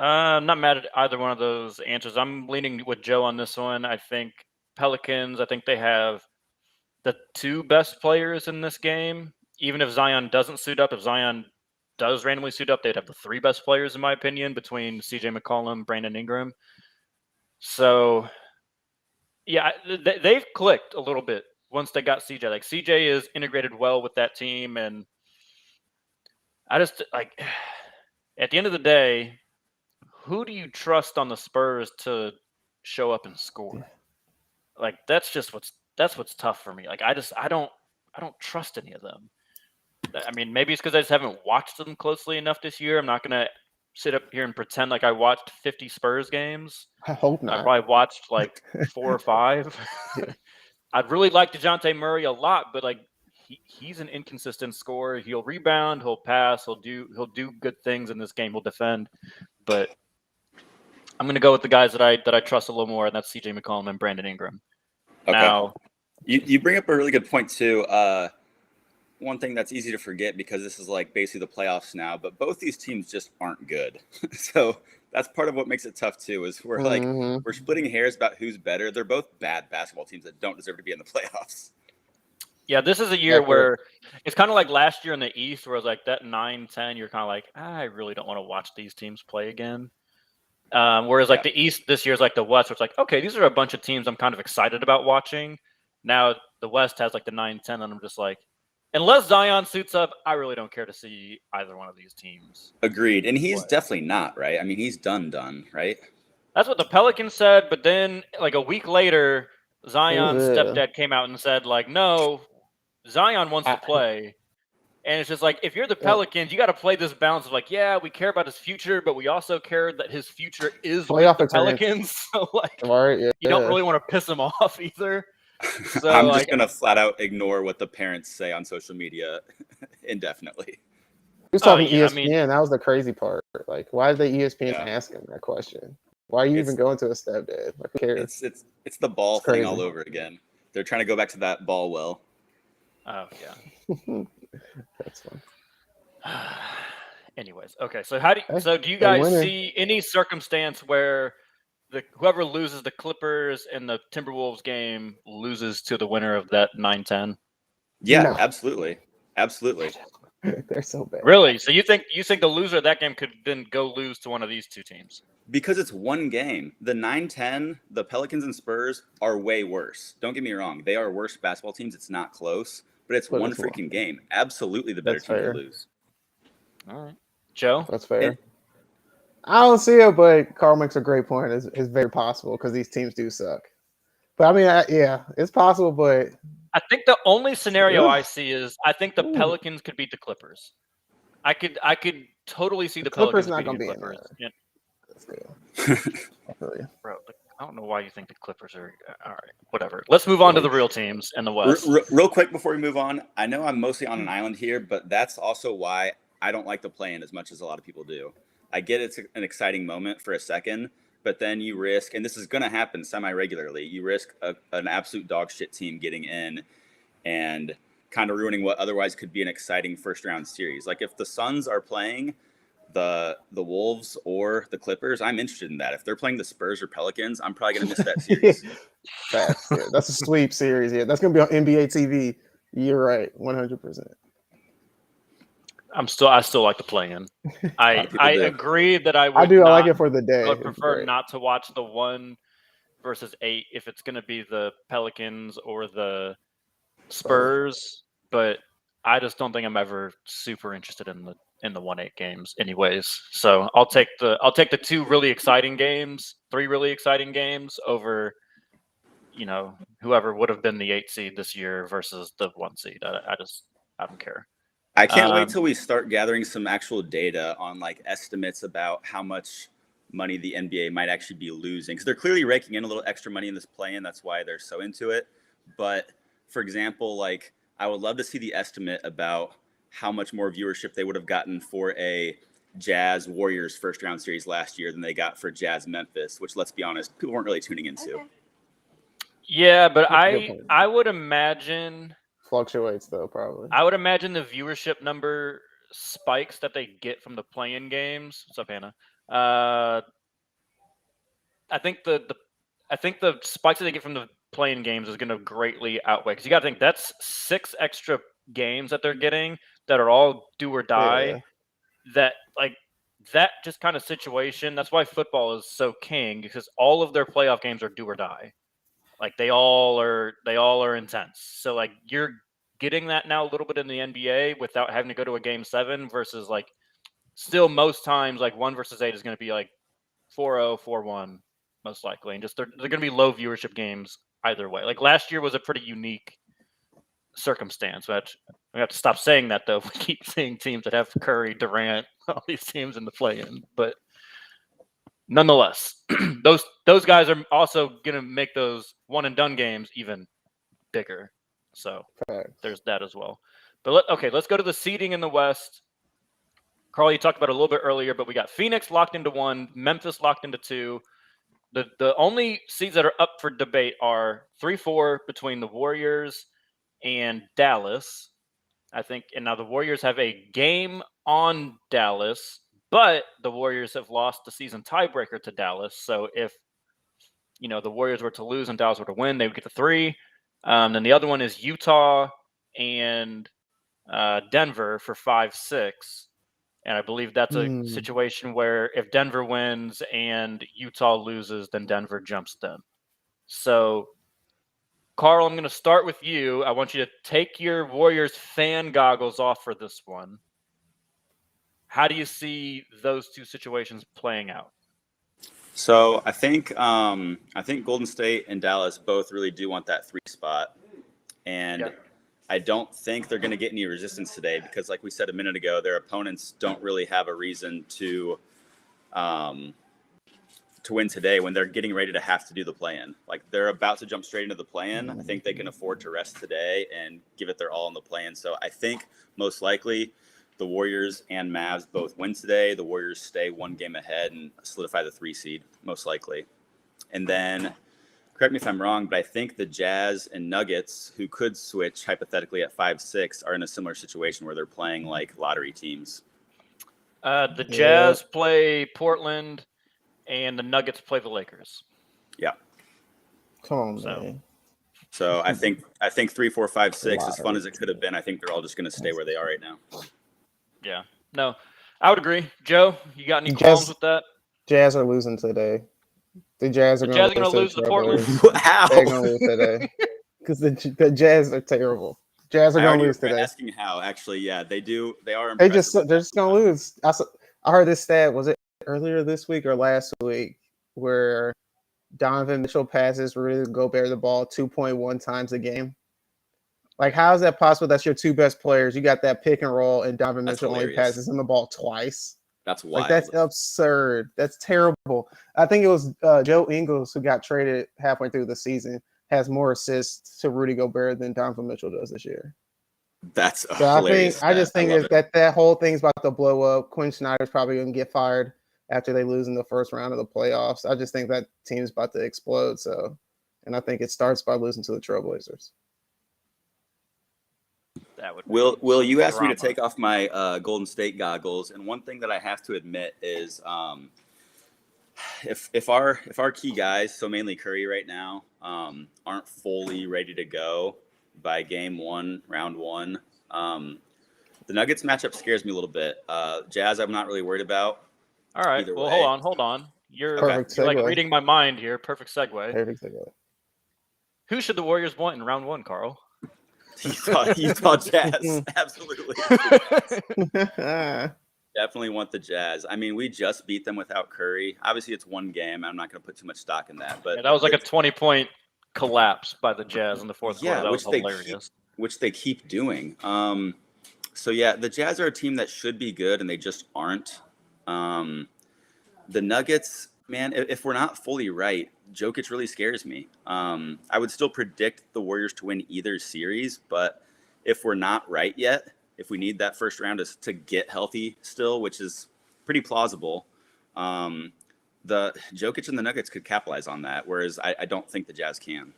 I'm not mad at either one of those answers. I'm leaning with Joe on this one. I think Pelicans, I think they have the two best players in this game. Even if Zion doesn't suit up, if Zion does randomly suit up, they'd have the three best players, in my opinion, between CJ McCollum, Brandon Ingram. So, yeah, they've clicked a little bit once they got CJ. Like, CJ is integrated well with that team, and I just, like, at the end of the day, who do you trust on the Spurs to show up and score? Like, that's what's tough for me. Like, I don't trust any of them. I mean, maybe it's because I just haven't watched them closely enough this year. I'm not going to sit up here and pretend like I watched 50 Spurs games. I hope not. I probably watched like 4 or 5. I'd really like DeJounte Murray a lot, but like he's an inconsistent scorer. He'll rebound, he'll pass, he'll do good things in this game. He'll defend, but I'm going to go with the guys that I trust a little more, and that's CJ McCollum and Brandon Ingram. Okay. Now, you bring up a really good point too. One thing that's easy to forget because this is like basically the playoffs now, but both these teams just aren't good. So that's part of what makes it tough too, is we're like, we're splitting hairs about who's better. They're both bad basketball teams that don't deserve to be in the playoffs. Yeah, this is a year where it's kind of like last year in the East, where it was like that 9-10, you're kind of like, I really don't want to watch these teams play again. Whereas like the East this year is like the West, where it's like, okay, these are a bunch of teams I'm kind of excited about watching. Now the West has like the 9-10, and I'm just like, unless Zion suits up, I really don't care to see either one of these teams. Agreed. And he's definitely not, right? I mean, he's done, right? That's what the Pelicans said, but then like a week later, Zion's stepdad came out and said, like, no, Zion wants to play. And it's just like, if you're the Pelicans, you got to play this balance of like, yeah, we care about his future, but we also care that his future is with the Pelicans. So like, you don't really want to piss him off either. So, I'm just going to flat out ignore what the parents say on social media indefinitely. He was talking ESPN. That was the crazy part. Like, why did the ESPN ask him that question? Why are you even going to a stepdad? Like, who cares? It's the ball thing all over again. They're trying to go back to that ball well. Oh, yeah. That's fun. Anyways, okay. So do you guys see any circumstance where whoever loses the Clippers and the Timberwolves game loses to the winner of that 9-10? Yeah, absolutely. They're so bad. Really? So you think the loser of that game could then go lose to one of these two teams? Because it's one game. The 9-10, the Pelicans and Spurs are way worse. Don't get me wrong. They are worse basketball teams. It's not close, but it's one freaking game. Absolutely the better team to lose. All right. Joe? That's fair. I don't see it, but Carl makes a great point. It's very possible because these teams do suck. But I mean, it's possible, but I think the only scenario I see is I think the Pelicans could beat the Clippers. I could totally see the Pelicans beating the Clippers. That's good. Bro, I don't know why you think the Clippers are all right. Whatever. Let's move on to the real teams in the West. Real quick before we move on, I know I'm mostly on an island here, but that's also why I don't like the play-in as much as a lot of people do. I get it's an exciting moment for a second, but then you risk, and this is going to happen semi-regularly, you risk an absolute dog shit team getting in and kind of ruining what otherwise could be an exciting first-round series. Like if the Suns are playing the Wolves or the Clippers, I'm interested in that. If they're playing the Spurs or Pelicans, I'm probably going to miss that series. That's a sweep series. Yeah, that's going to be on NBA TV. You're right, 100%. I still like the play-in. I do. agree that I would. I do. I like not- it for the day. I would It's prefer great. not to watch the 1 versus 8 if it's going to be the Pelicans or the Spurs, but I just don't think I'm ever super interested in the 1-8 games anyways. So I'll take the 2 really exciting games, 3 really exciting games over whoever would have been the 8 seed this year versus the 1 seed. I don't care. I can't wait till we start gathering some actual data on like estimates about how much money the NBA might actually be losing, because they're clearly raking in a little extra money in this play-in. That's why they're so into it. But for example, like I would love to see the estimate about how much more viewership they would have gotten for a Jazz Warriors first round series last year than they got for Jazz Memphis, which, let's be honest, people weren't really tuning into. Okay. Yeah, but That's a good point. I would imagine Fluctuates though, probably. I would imagine the viewership number spikes that they get from the play-in games. What's up, Hannah? I think the spikes that they get from the play-in games is going to greatly outweigh, because you got to think that's 6 extra games that they're getting that are all do or die. Yeah. That like that just kind of situation. That's why football is so king, because all of their playoff games are do or die. Like they all are intense. So like you're getting that now a little bit in the NBA without having to go to a game 7 versus like still most times like 1 versus 8 is going to be like 4-0, 4-1 most likely, and just they're going to be low viewership games either way. Like last year was a pretty unique circumstance. But we have to stop saying that though. If we keep seeing teams that have Curry, Durant, all these teams in the play-in, but nonetheless, those guys are also going to make those one and done games even bigger. So there's that as well. But let's go to the seeding in the West. Carl, you talked about it a little bit earlier, but we got Phoenix locked into 1, Memphis locked into 2. The only seeds that are up for debate are 3-4 between the Warriors and Dallas, I think. And now the Warriors have a game on Dallas, but the Warriors have lost the season tiebreaker to Dallas. So if the Warriors were to lose and Dallas were to win, they would get the 3. Then the other one is Utah and Denver for 5-6. And I believe that's a situation where if Denver wins and Utah loses, then Denver jumps them. So, Carl, I'm going to start with you. I want you to take your Warriors fan goggles off for this one. How do you see those 2 situations playing out? So I think Golden State and Dallas both really do want that 3 spot, and I don't think they're going to get any resistance today because, like we said a minute ago, their opponents don't really have a reason to win today when they're getting ready to have to do the play-in. Like they're about to jump straight into the play-in. I think they can afford to rest today and give it their all in the play-in. So I think most likely the Warriors and Mavs both win today. The Warriors stay 1 game ahead and solidify the 3 seed most likely. And then, correct me if I'm wrong, but I think the Jazz and Nuggets, who could switch hypothetically at 5-6, are in a similar situation where they're playing like lottery teams. The Jazz play Portland, and the Nuggets play the Lakers. Yeah. Come on, man. So I think 3, 4, 5, 6, as fun as it could have been, I think they're all just going to stay where they are right now. Yeah. No, I would agree. Joe, you got any qualms with that? Jazz are losing today. The Jazz are going to lose to Portland. How? They're going to lose today because the Jazz are terrible. Jazz are going to lose today. Asking how? Actually, yeah, they do. They are. They're just going to lose. I heard this stat. Was it earlier this week or last week where Donovan Mitchell passes Rudy Gobert the ball 2.1 times a game? Like, how is that possible? That's your 2 best players. You got that pick and roll, and Donovan Mitchell only passes him the ball twice. That's wild. Like, that's absurd. That's terrible. I think it was Joe Ingles who got traded halfway through the season, has more assists to Rudy Gobert than Donovan Mitchell does this year. That's hilarious. I just think that whole thing's about to blow up. Quinn Snyder's probably going to get fired after they lose in the first round of the playoffs. I just think that team's about to explode. And I think it starts by losing to the Trailblazers. That would Will, you asked me to take off my Golden State goggles, and one thing that I have to admit is if our key guys, so mainly Curry right now, aren't fully ready to go by game 1, round 1, The Nuggets matchup scares me a little bit. Jazz, I'm not really worried about. All right. Either Well, way. hold on. You're Perfect you're like segue. reading my mind here. Perfect segue. Perfect segue. Who should the Warriors want in round 1, Carl? Utah Jazz. Absolutely. Definitely want the Jazz. I mean, we just beat them without Curry. Obviously, it's one game. I'm not going to put too much stock in that. But Yeah, that was like a 20-point collapse by the Jazz in the fourth quarter. That was hilarious. Which they keep doing. So, yeah, the Jazz are a team that should be good, and they just aren't. The Nuggets, man, if we're not fully right, Jokic really scares me. I would still predict the Warriors to win either series, but if we're not right yet, if we need that first round to get healthy still, which is pretty plausible, the Jokic and the Nuggets could capitalize on that, whereas I don't think the Jazz can.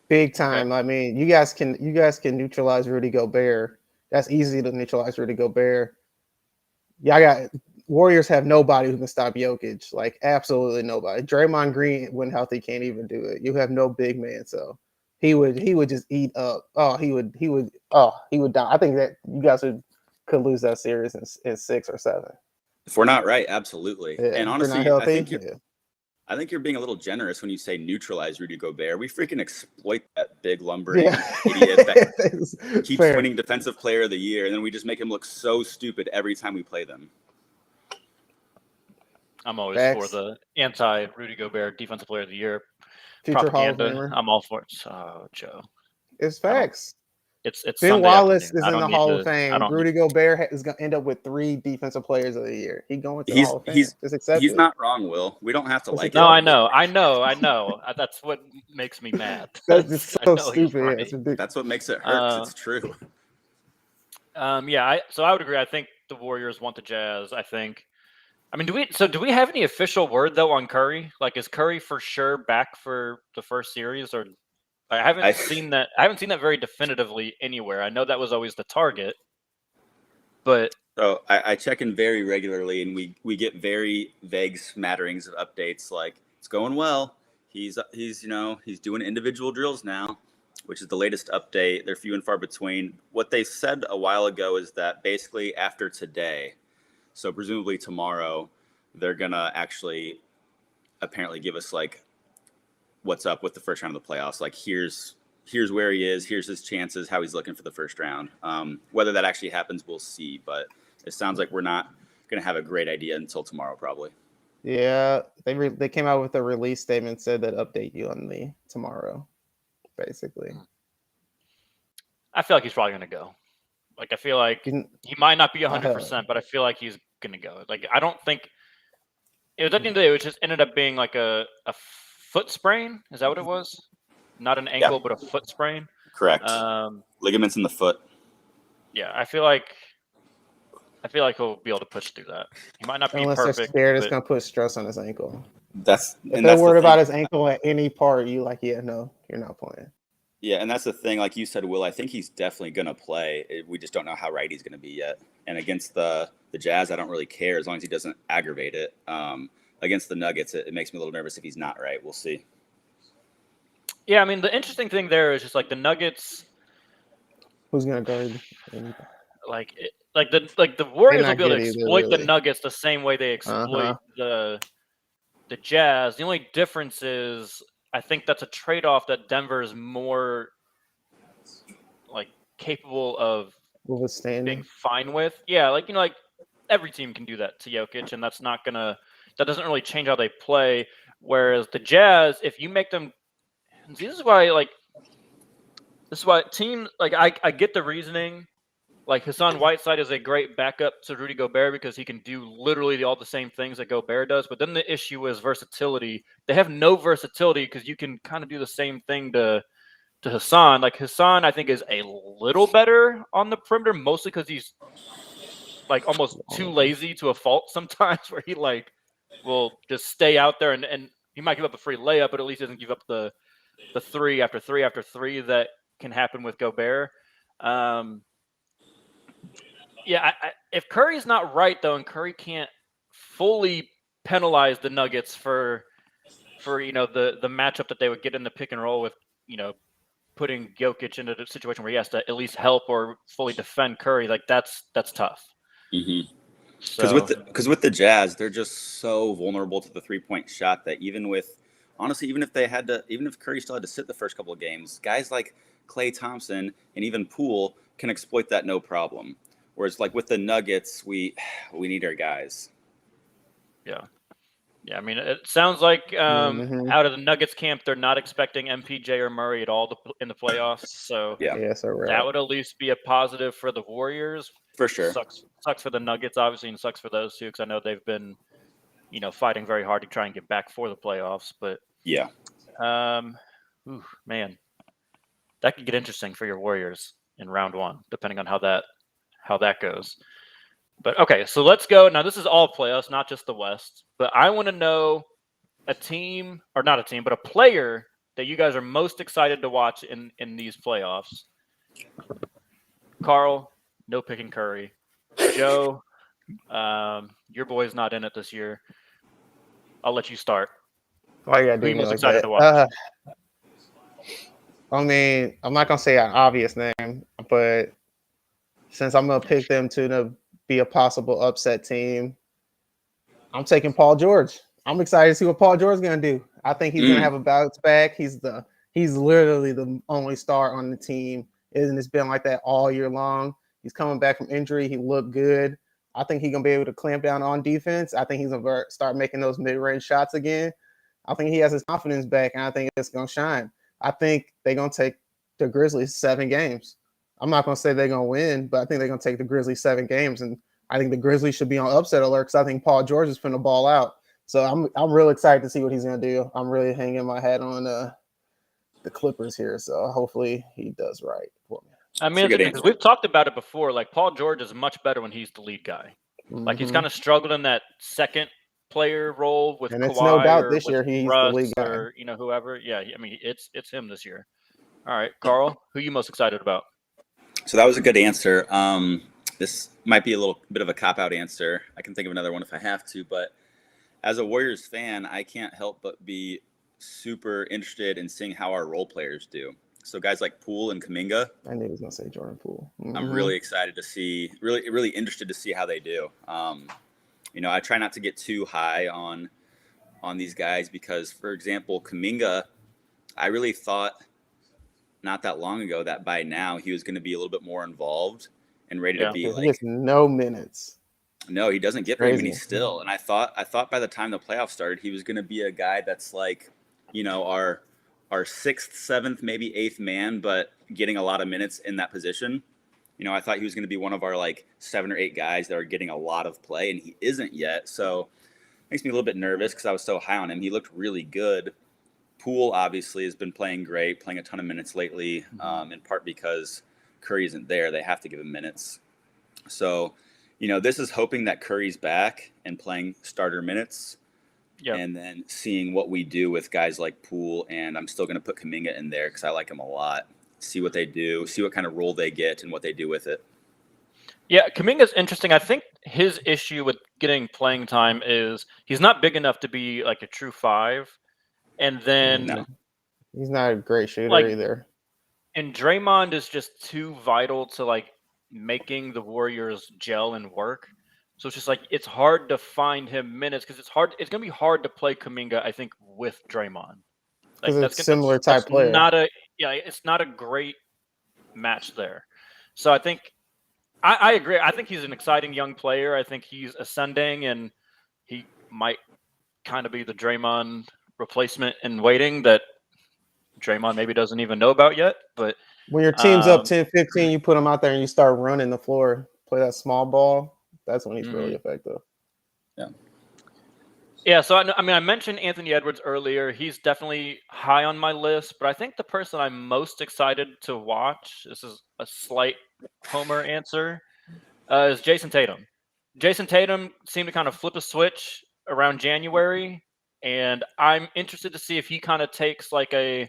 Big time. Okay. I mean, you guys can neutralize Rudy Gobert. That's easy to neutralize Rudy Gobert. Warriors have nobody who can stop Jokic. Like, absolutely nobody. Draymond Green, when healthy, can't even do it. You have no big man, so he would just eat up. He would die. I think that you guys could lose that series in 6 or 7. If we're not right, absolutely. Yeah, and honestly, healthy, I think you're being a little generous when you say neutralize Rudy Gobert. We freaking exploit that big lumbering idiot that keeps winning Defensive Player of the Year, and then we just make him look so stupid every time we play them. I'm always for the anti-Rudy Gobert Defensive Player of the Year future propaganda. Hall of Famer. I'm all for it. Oh, Joe. It's facts. It's Ben Sunday Wallace afternoon. is in the Hall of Fame. Rudy Gobert is going to end up with 3 Defensive Players of the Year. He's going to the Hall of Fame. Just accept he's it. not wrong, Will. We don't have to like it. No, I know. That's what makes me mad. That's just so stupid. Right. That's what makes it hurt. It's true. So I would agree. I think the Warriors want the Jazz. I mean, do we have any official word though on Curry? Like, is Curry for sure back for the first series, or I haven't seen that. I haven't seen that very definitively anywhere. I know that was always the target, but so I check in very regularly, and we get very vague smatterings of updates. Like, it's going well. He's doing individual drills now, which is the latest update. They're few and far between. What they said a while ago is that basically after today, so presumably tomorrow, they're gonna actually apparently give us like what's up with the first round of the playoffs. Like, here's where he is, here's his chances, how he's looking for the first round. Whether that actually happens, we'll see. But it sounds like we're not gonna have a great idea until tomorrow, probably. Yeah, they came out with a release statement, said that update you on the tomorrow, basically. I feel like he's probably gonna go. Like, I feel like he might not be 100%, but I feel like he's gonna go. Like, I don't think it was at the end of the day. It just ended up being like a foot sprain. Is that what it was? Not an ankle, but a foot sprain. Correct. Ligaments in the foot. Yeah, I feel like he'll be able to push through that. He might not be unless perfect. They're scared it's gonna put stress on his ankle. If they're worried about his ankle at any part, you're not playing. Yeah, and that's the thing. Like you said, Will, I think he's definitely going to play. We just don't know how right he's going to be yet. And against the Jazz, I don't really care as long as he doesn't aggravate it. Against the Nuggets, it makes me a little nervous if he's not right. We'll see. Yeah, I mean, the interesting thing there is just like the Nuggets. Who's going to guard? The Warriors will be able to exploit the Nuggets the same way they exploit the Jazz. The only difference is, I think that's a trade-off that Denver is more like capable of being fine with. Yeah, like every team can do that to Jokic, and that doesn't really change how they play. Whereas the Jazz, if you make them, this is why teams like I get the reasoning. Like, Hassan Whiteside is a great backup to Rudy Gobert because he can do literally all the same things that Gobert does. But then the issue is versatility. They have no versatility because you can kind of do the same thing to Hassan. Like, Hassan, I think, is a little better on the perimeter, mostly because he's like almost too lazy to a fault sometimes, where he like will just stay out there and he might give up a free layup, but at least doesn't give up the 3 after 3 after 3 that can happen with Gobert. Yeah, if Curry's not right though, and Curry can't fully penalize the Nuggets for the matchup that they would get in the pick and roll with putting Jokic into a situation where he has to at least help or fully defend Curry, like that's tough. Because So with the Jazz, they're just so vulnerable to the 3-point shot that even if Curry still had to sit the first couple of games, guys like Klay Thompson and even Poole can exploit that no problem. Whereas like with the Nuggets, we need our guys. yeah. I mean, it sounds like out of the Nuggets camp, they're not expecting MPJ or Murray at all in the playoffs. So that would at least be a positive for the Warriors. For sure. Sucks for the Nuggets, obviously, and sucks for those two because I know they've been, fighting very hard to try and get back for the playoffs. But yeah, man, that could get interesting for your Warriors in round one, depending on how that goes. But okay, so let's go. Now, this is all playoffs, not just the West. But I want to know a team, or not a team, but a player that you guys are most excited to watch in these playoffs. Carl, no picking Curry. Joe, your boy's not in it this year. I'll let you start. Why you gotta Who do are you me most like excited that? to watch? I mean, I'm not gonna say an obvious name, but since I'm gonna pick them to be a possible upset team, I'm taking Paul George. I'm excited to see what Paul George is gonna do. I think he's gonna have a bounce back. He's literally the only star on the team, and it's been like that all year long. He's coming back from injury. He looked good. I think he's gonna be able to clamp down on defense. I think he's gonna start making those mid-range shots again. I think he has his confidence back, and I think it's gonna shine. I think they're gonna take the Grizzlies 7 games. I'm not gonna say they're gonna win, but I think they're gonna take the Grizzlies 7 games, and I think the Grizzlies should be on upset alert because I think Paul George is finna ball out. So I'm real excited to see what he's gonna do. I'm really hanging my hat on the Clippers here. So hopefully he does right for me. I mean, because we've talked about it before. Like Paul George is much better when he's the lead guy. Like he's kind of struggled in that second player role with and Kawhi, it's no doubt or this year he's Russ, the lead guy, or whoever. Yeah, I mean it's him this year. All right, Carl, who are you most excited about? So that was a good answer. This might be a little bit of a cop-out answer. I can think of another one if I have to, but as a Warriors fan, I can't help but be super interested in seeing how our role players do. So guys like Poole and Kuminga. I knew he was gonna say Jordan Poole. I'm really excited to see, really interested to see how they do. I try not to get too high on these guys because, for example, Kuminga, I really thought not that long ago that by now he was going to be a little bit more involved and ready to be he gets no minutes. No, he doesn't get very many still. And I thought by the time the playoffs started, he was going to be a guy that's like, our 6th, 7th, maybe 8th man, but getting a lot of minutes in that position. I thought he was going to be one of our like 7 or 8 guys that are getting a lot of play, and he isn't yet. So it makes me a little bit nervous because I was so high on him. He looked really good. Poole obviously has been playing great, playing a ton of minutes lately, in part because Curry isn't there. They have to give him minutes. So, this is hoping that Curry's back and playing starter minutes. Yep. And then seeing what we do with guys like Poole, and I'm still going to put Kuminga in there because I like him a lot. See what they do, see what kind of role they get and what they do with it. Yeah, Kuminga's interesting. I think his issue with getting playing time is he's not big enough to be like a true 5. And then he's not a great shooter either. And Draymond is just too vital to like making the Warriors gel and work. So it's just like it's hard to find him minutes because it's hard. It's gonna be hard to play Kuminga, I think, with Draymond. Because it's similar type player. It's not a great match there. So I think I agree. I think he's an exciting young player. I think he's ascending, and he might kind of be the Draymond replacement in waiting that Draymond maybe doesn't even know about yet. But when your team's up 10-15, you put him out there and you start running the floor, play that small ball. That's when he's really effective. Yeah. So I mentioned Anthony Edwards earlier. He's definitely high on my list, but I think the person I'm most excited to watch, this is a slight homer answer, is Jason Tatum. Jason Tatum seemed to kind of flip a switch around January, and I'm interested to see if he kind of takes like a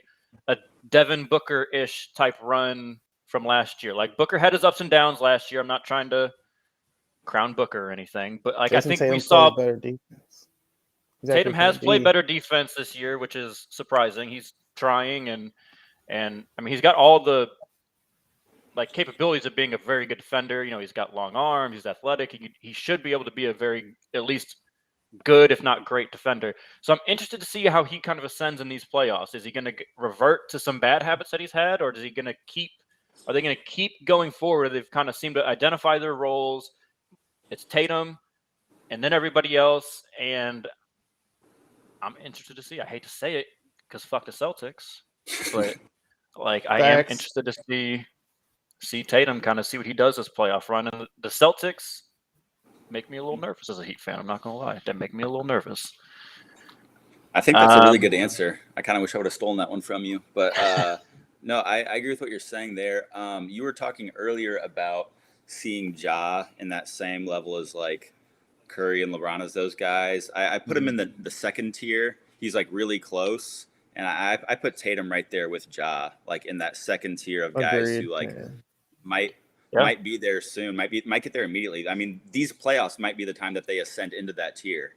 Devin Booker-ish type run from last year. Like Booker had his ups and downs last year. I'm not trying to crown Booker or anything, but like Jason I think Tatum we saw better defense. Tatum has played better defense this year, which is surprising. He's trying, and And I mean, he's got all the like capabilities of being a very good defender. You know, he's got long arms, he's athletic. He should be able to be a very, at least good, if not great defender. So I'm interested to see how he kind of ascends in these playoffs. Is he going to revert to some bad habits that he's had, or is he going to keep? Are they going to keep going forward? They've kind of seemed to identify their roles. It's Tatum, and then everybody else. And I'm interested to see. I hate to say it because fuck the Celtics, but like I am interested to see Tatum kind of see what he does this playoff run. And the Celtics make me a little nervous as a Heat fan. I'm not gonna lie, they make me a little nervous. I think that's a really good answer. I kind of wish I would have stolen that one from you, but no, I agree with what you're saying there. You were talking earlier about seeing Ja in that same level as like Curry and LeBron as those guys. I put him in the second tier. He's like really close. And I put Tatum right there with Ja, like in that second tier of guys who like might be there soon, might get there immediately. I mean, these playoffs might be the time that they ascend into that tier.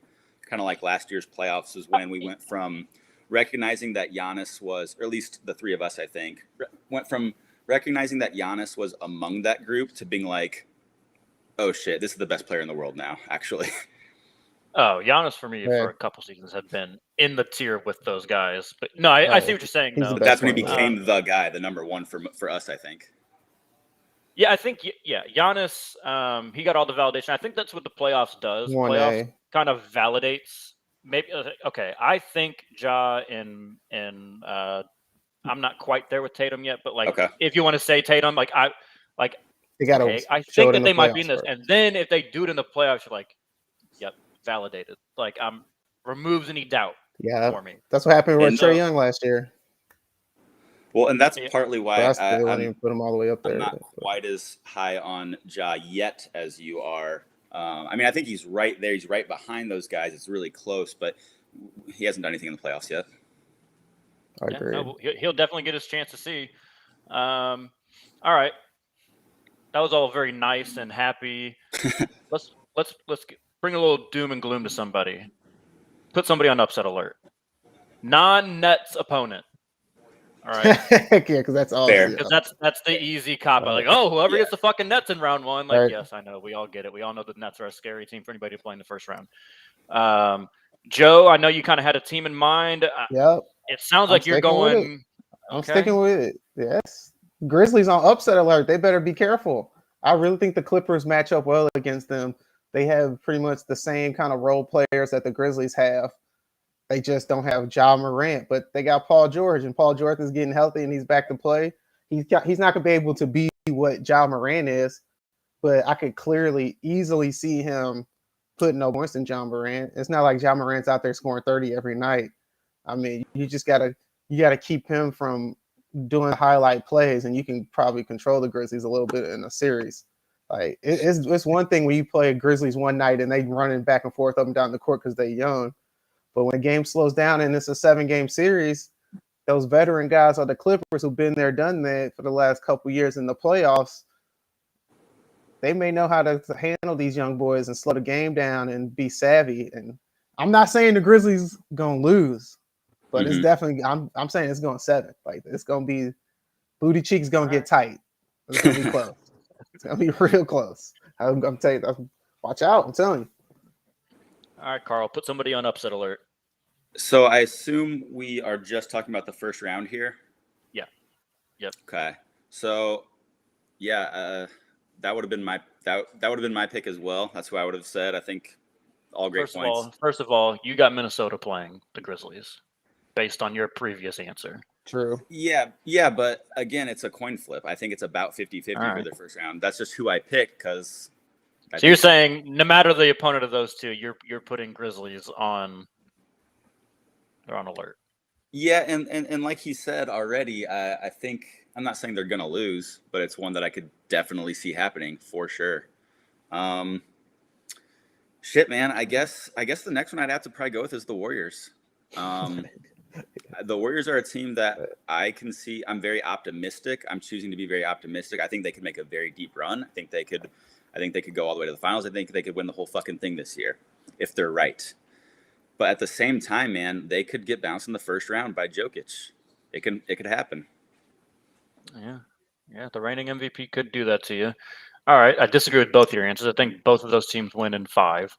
Kind of like last year's playoffs is when we went from recognizing that Giannis was, or at least the three of us, I think, went from recognizing that Giannis was among that group to being like, oh shit, this is the best player in the world now, actually. Oh, Giannis for me for a couple seasons had been in the tier with those guys. But no, I see what you're saying. But that's when he became the guy, the number one for us, I think. Yeah, I think Giannis, he got all the validation. I think that's what the playoffs does. Playoffs kind of validates. Maybe okay. I think Ja and I'm not quite there with Tatum yet, but like if you want to say Tatum, like I think that they might be in this, and then if they do it in the playoffs, you're like, yep, validated. Like removes any doubt for me. That's what happened with Trae Young last year. Well, and that's partly why I wouldn't even put him all the way up there. I'm not quite as high on Ja yet as you are. I mean, I think he's right there. He's right behind those guys. It's really close, but he hasn't done anything in the playoffs yet. I agree. No, he'll definitely get his chance to see. All right, that was all very nice and happy. let's bring a little doom and gloom to somebody. Put somebody on upset alert. Non-Nets opponent. All right. Yeah, because that's all. Fair. Because that's the easy cop. Like, whoever gets the fucking Nets in round one. Like, yes, I know. We all get it. We all know the Nets are a scary team for anybody playing the first round. Joe, I know you kind of had a team in mind. Yep. It sounds like you're going. I'm sticking with it. Yes. Grizzlies on upset alert. They better be careful. I really think the Clippers match up well against them. They have pretty much the same kind of role players that the Grizzlies have. They just don't have Ja Morant, but they got Paul George, and Paul George is getting healthy and he's back to play. He's not going to be able to be what Ja Morant is, but I could easily see him putting no points in Ja Morant. It's not like Ja Morant's out there scoring 30 every night. I mean, you just gotta keep him from doing highlight plays, and you can probably control the Grizzlies a little bit in a series. Like it's one thing when you play Grizzlies one night and they running back and forth up and down the court because they're young. But when a game slows down and it's a 7-game series, those veteran guys are the Clippers who've been there, done that for the last couple years in the playoffs. They may know how to handle these young boys and slow the game down and be savvy. And I'm not saying the Grizzlies gonna lose, but it's definitely I'm saying it's going 7. Like it's gonna be booty cheeks gonna get tight. It's gonna be close. It's gonna be real close. I'm telling you, watch out. I'm telling you. All right, Carl, put somebody on upset alert. So I assume we are just talking about the first round here. Yeah. Yep. Okay. So, yeah, that would have been my pick as well. That's what I would have said. I think all great points. First of all, you got Minnesota playing the Grizzlies, based on your previous answer. True. Yeah, but again, it's a coin flip. I think it's about 50-50 for the first round. That's just who I pick because. So you're saying no matter the opponent of those two, you're putting Grizzlies on alert. Yeah, and like he said already, I think I'm not saying they're gonna lose, but it's one that I could definitely see happening for sure. Shit, man. I guess the next one I'd have to probably go with is the Warriors. The Warriors are a team that I can see. I'm very optimistic. I'm choosing to be very optimistic. I think they could make a very deep run. I think they could go all the way to the finals. I think they could win the whole fucking thing this year if they're right. But at the same time, man, they could get bounced in the first round by Jokic. It could happen. Yeah. The reigning MVP could do that to you. All right, I disagree with both your answers. I think both of those teams win in 5,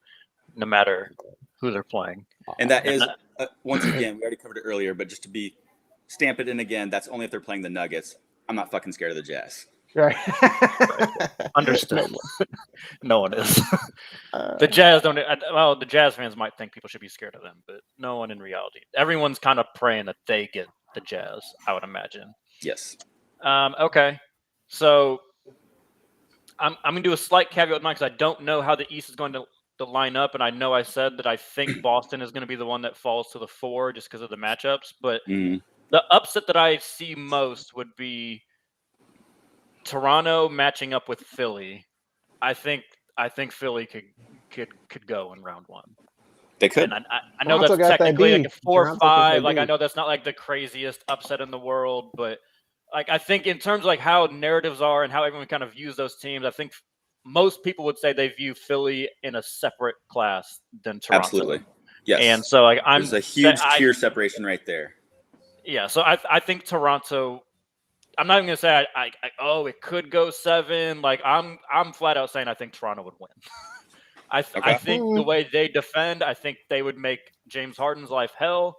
no matter who they're playing. And that is once again, we already covered it earlier, but just to stamp it in again, that's only if they're playing the Nuggets. I'm not fucking scared of the Jazz. Right. Understood. No one is. The Jazz don't. Well, the Jazz fans might think people should be scared of them, but no one in reality. Everyone's kind of praying that they get the Jazz, I would imagine. Yes. Okay. So I'm going to do a slight caveat with mine because I don't know how the East is going to line up, and I know I said that I think Boston is going to be the one that falls to the 4 just because of the matchups. But the upset that I see most would be Toronto matching up with Philly. I think Philly could go in round 1. They could. And I know that's technically like a 4-5. Like I know that's not like the craziest upset in the world, but like I think in terms of like how narratives are and how everyone kind of views those teams, I think most people would say they view Philly in a separate class than Toronto. Absolutely. Yes. And so like there's a huge tier separation right there. Yeah. So I think Toronto. I'm not even gonna say it could go 7. Like I'm flat out saying I think Toronto would win. I think the way they defend, I think they would make James Harden's life hell.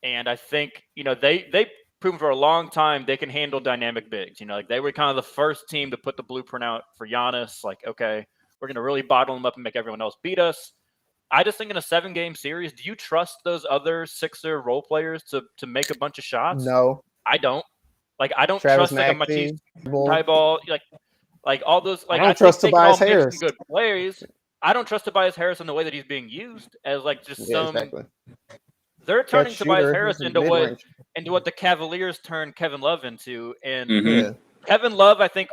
And I think, they proven for a long time they can handle dynamic bigs. Like they were kind of the first team to put the blueprint out for Giannis. Like, okay, we're going to really bottle them up and make everyone else beat us. I just think in a 7-game series, do you trust those other Sixer role players to make a bunch of shots? No. I don't. Like, I don't Travis trust like a Maxey, Matisse Ball, like all those. Like, I don't trust Tobias they can all Harris. make some good plays. I don't trust Tobias Harris in the way that he's being used as like just some. Exactly. They're turning Tobias Harris into what the Cavaliers turned Kevin Love into, and Kevin Love I think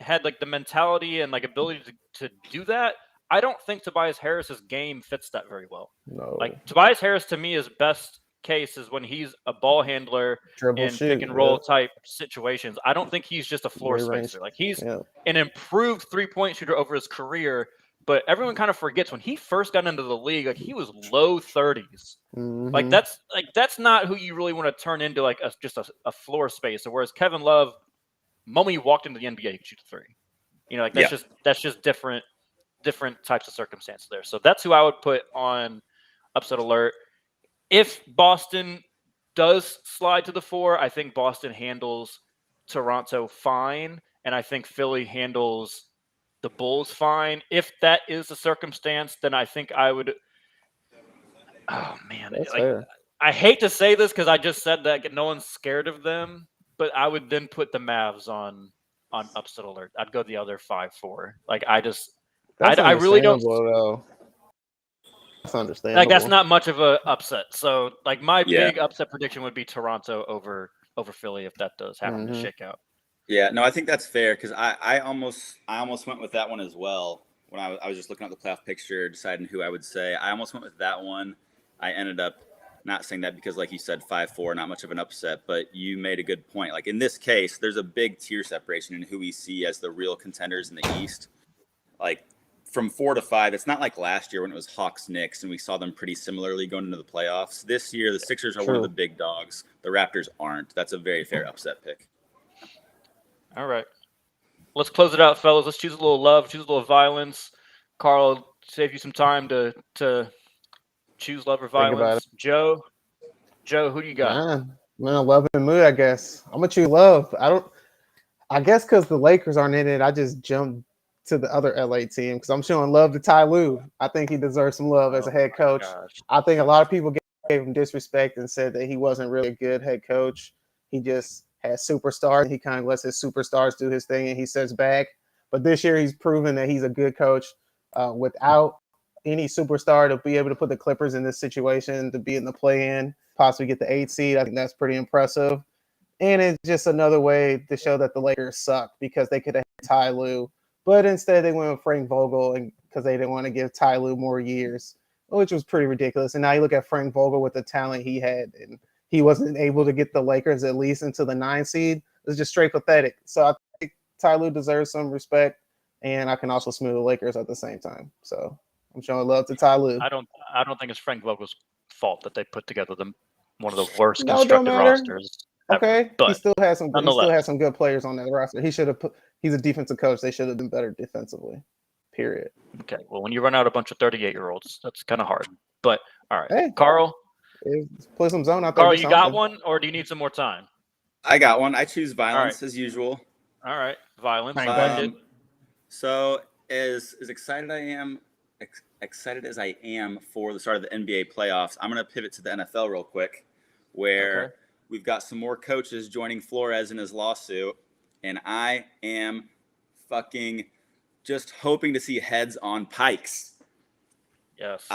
had like the mentality and like ability to do that. I don't think Tobias Harris's game fits that very well. No. Like Tobias Harris to me is best case is when he's a ball handler in pick and roll type situations. I don't think he's just a floor spacer. Like he's an improved 3-point shooter over his career. But everyone kind of forgets when he first got into the league, like he was low 30s. Like that's not who you really want to turn into like just a floor spacer. Whereas Kevin Love, the moment he walked into the NBA, he could shoot a 3. Like that's just different types of circumstances there. So that's who I would put on upset alert. If Boston does slide to the 4, I think Boston handles Toronto fine, and I think Philly handles the Bulls fine. If that is the circumstance, then I think I would. Oh man, I hate to say this because I just said that no one's scared of them, but I would then put the Mavs on upset alert. I'd go the other 5-4. Like I really don't. Though. That's understandable. Like that's not much of a upset. So like my big upset prediction would be Toronto over Philly if that does happen to shake out. Yeah, no, I think that's fair because I almost went with that one as well when I was just looking at the playoff picture, deciding who I would say. I almost went with that one. I ended up not saying that because, like you said, 5-4, not much of an upset. But you made a good point. Like in this case, there's a big tier separation in who we see as the real contenders in the East. Like from 4 to 5, it's not like last year when it was Hawks Knicks and we saw them pretty similarly going into the playoffs. This year, the Sixers are one of the big dogs. The Raptors aren't. That's a very fair upset pick. All right. Let's close it out, fellas. Let's choose a little love, choose a little violence. Carl, save you some time to choose love or violence. Joe, who do you got? I'm in a loving mood, I guess. I'm going to choose love. I guess because the Lakers aren't in it, I just jumped to the other LA team because I'm showing love to Ty Lue. I think he deserves some love as a head coach. I think a lot of people gave him disrespect and said that he wasn't really a good head coach. He just has superstars. He kind of lets his superstars do his thing and he sits back. But this year he's proven that he's a good coach without any superstar to be able to put the Clippers in this situation, to be in the play-in, possibly get the 8th seed. I think that's pretty impressive. And it's just another way to show that the Lakers suck because they could have had Ty Lue. But instead they went with Frank Vogel and because they didn't want to give Ty Lue more years, which was pretty ridiculous. And now you look at Frank Vogel with the talent he had and he wasn't able to get the Lakers at least into the 9th seed. It's just straight pathetic. So I think Ty Lue deserves some respect, and I can also smooth the Lakers at the same time. So I'm showing love to Ty Lue. I don't think it's Frank Vogel's fault that they put together one of the worst constructed rosters Okay, but he still has some. He still nonetheless. has some good players on that roster. He should have put. He's a defensive coach. They should have been better defensively. Period. Okay, well, when you run out a bunch of 38-year-olds, that's kind of hard. But all right, Hey, Carl, play some zone out there. Carl, do you got something. one, or do you need some more time? I got one. I choose violence as usual. All right, violence. So as excited as I am for the start of the NBA playoffs, I'm going to pivot to the NFL real quick, where we've got some more coaches joining Flores in his lawsuit, and I am fucking just hoping to see heads on pikes. Yes.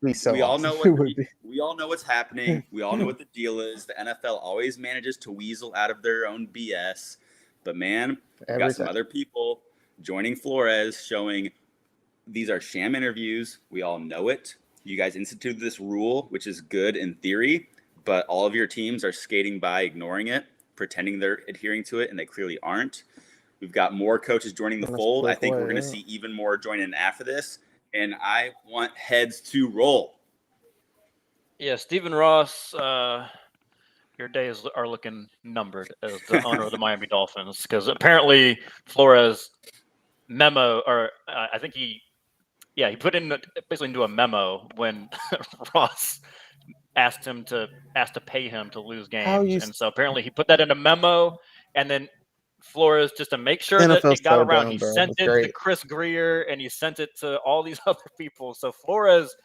We all know what's happening. We all know what the deal is. The NFL always manages to weasel out of their own BS. But man, we've got some other people joining Flores showing these are sham interviews. We all know it. You guys instituted this rule, which is good in theory, but all of your teams are skating by, ignoring it, pretending they're adhering to it, and they clearly aren't. We've got more coaches joining the fold. I think we're going to see even more join in after this, and I want heads to roll. Yeah, Stephen Ross, your days are looking numbered as the owner of the Miami Dolphins, because apparently Flores memo, or I think he put in basically into a memo when Ross asked to pay him to lose games, and so apparently he put that in a memo, and then Flores, just to make sure that it got around, he sent it to Chris Greer and he sent it to all these other people. So Flores,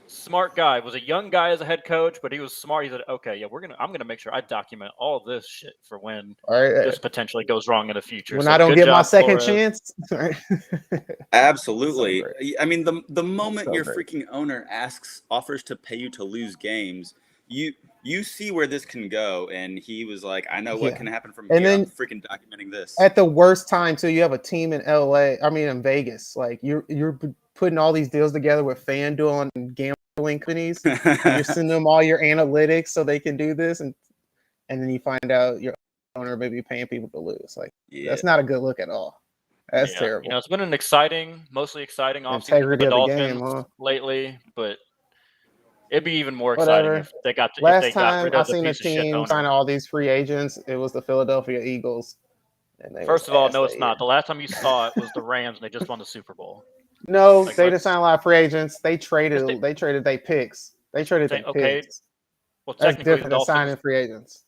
smart guy, was a young guy as a head coach, but he was smart. He said, "Okay, yeah, I'm gonna make sure I document all this shit for when this potentially goes wrong in the future. When I don't get my second chance." Absolutely. I mean, the moment your freaking owner offers to pay you to lose games, you see where this can go, and he was like, "I know what can happen from here. I'm freaking documenting this." At the worst time, too, you have a team in in Vegas. Like you're putting all these deals together with FanDuel and gambling companies. You're sending them all your analytics so they can do this, and then you find out your owner may be paying people to lose. Like that's not a good look at all. That's terrible. You know, it's been an mostly exciting offseason for the Dolphins lately, but it'd be even more exciting if they got rid of the piece of shit owner. Last time I seen a team sign all these free agents, it was the Philadelphia Eagles. First of all, no, it's not. The last time you saw it was the Rams, and they just won the Super Bowl. No, they didn't sign a lot of free agents. They traded their picks. They traded their picks. Well, that's different than signing free agents.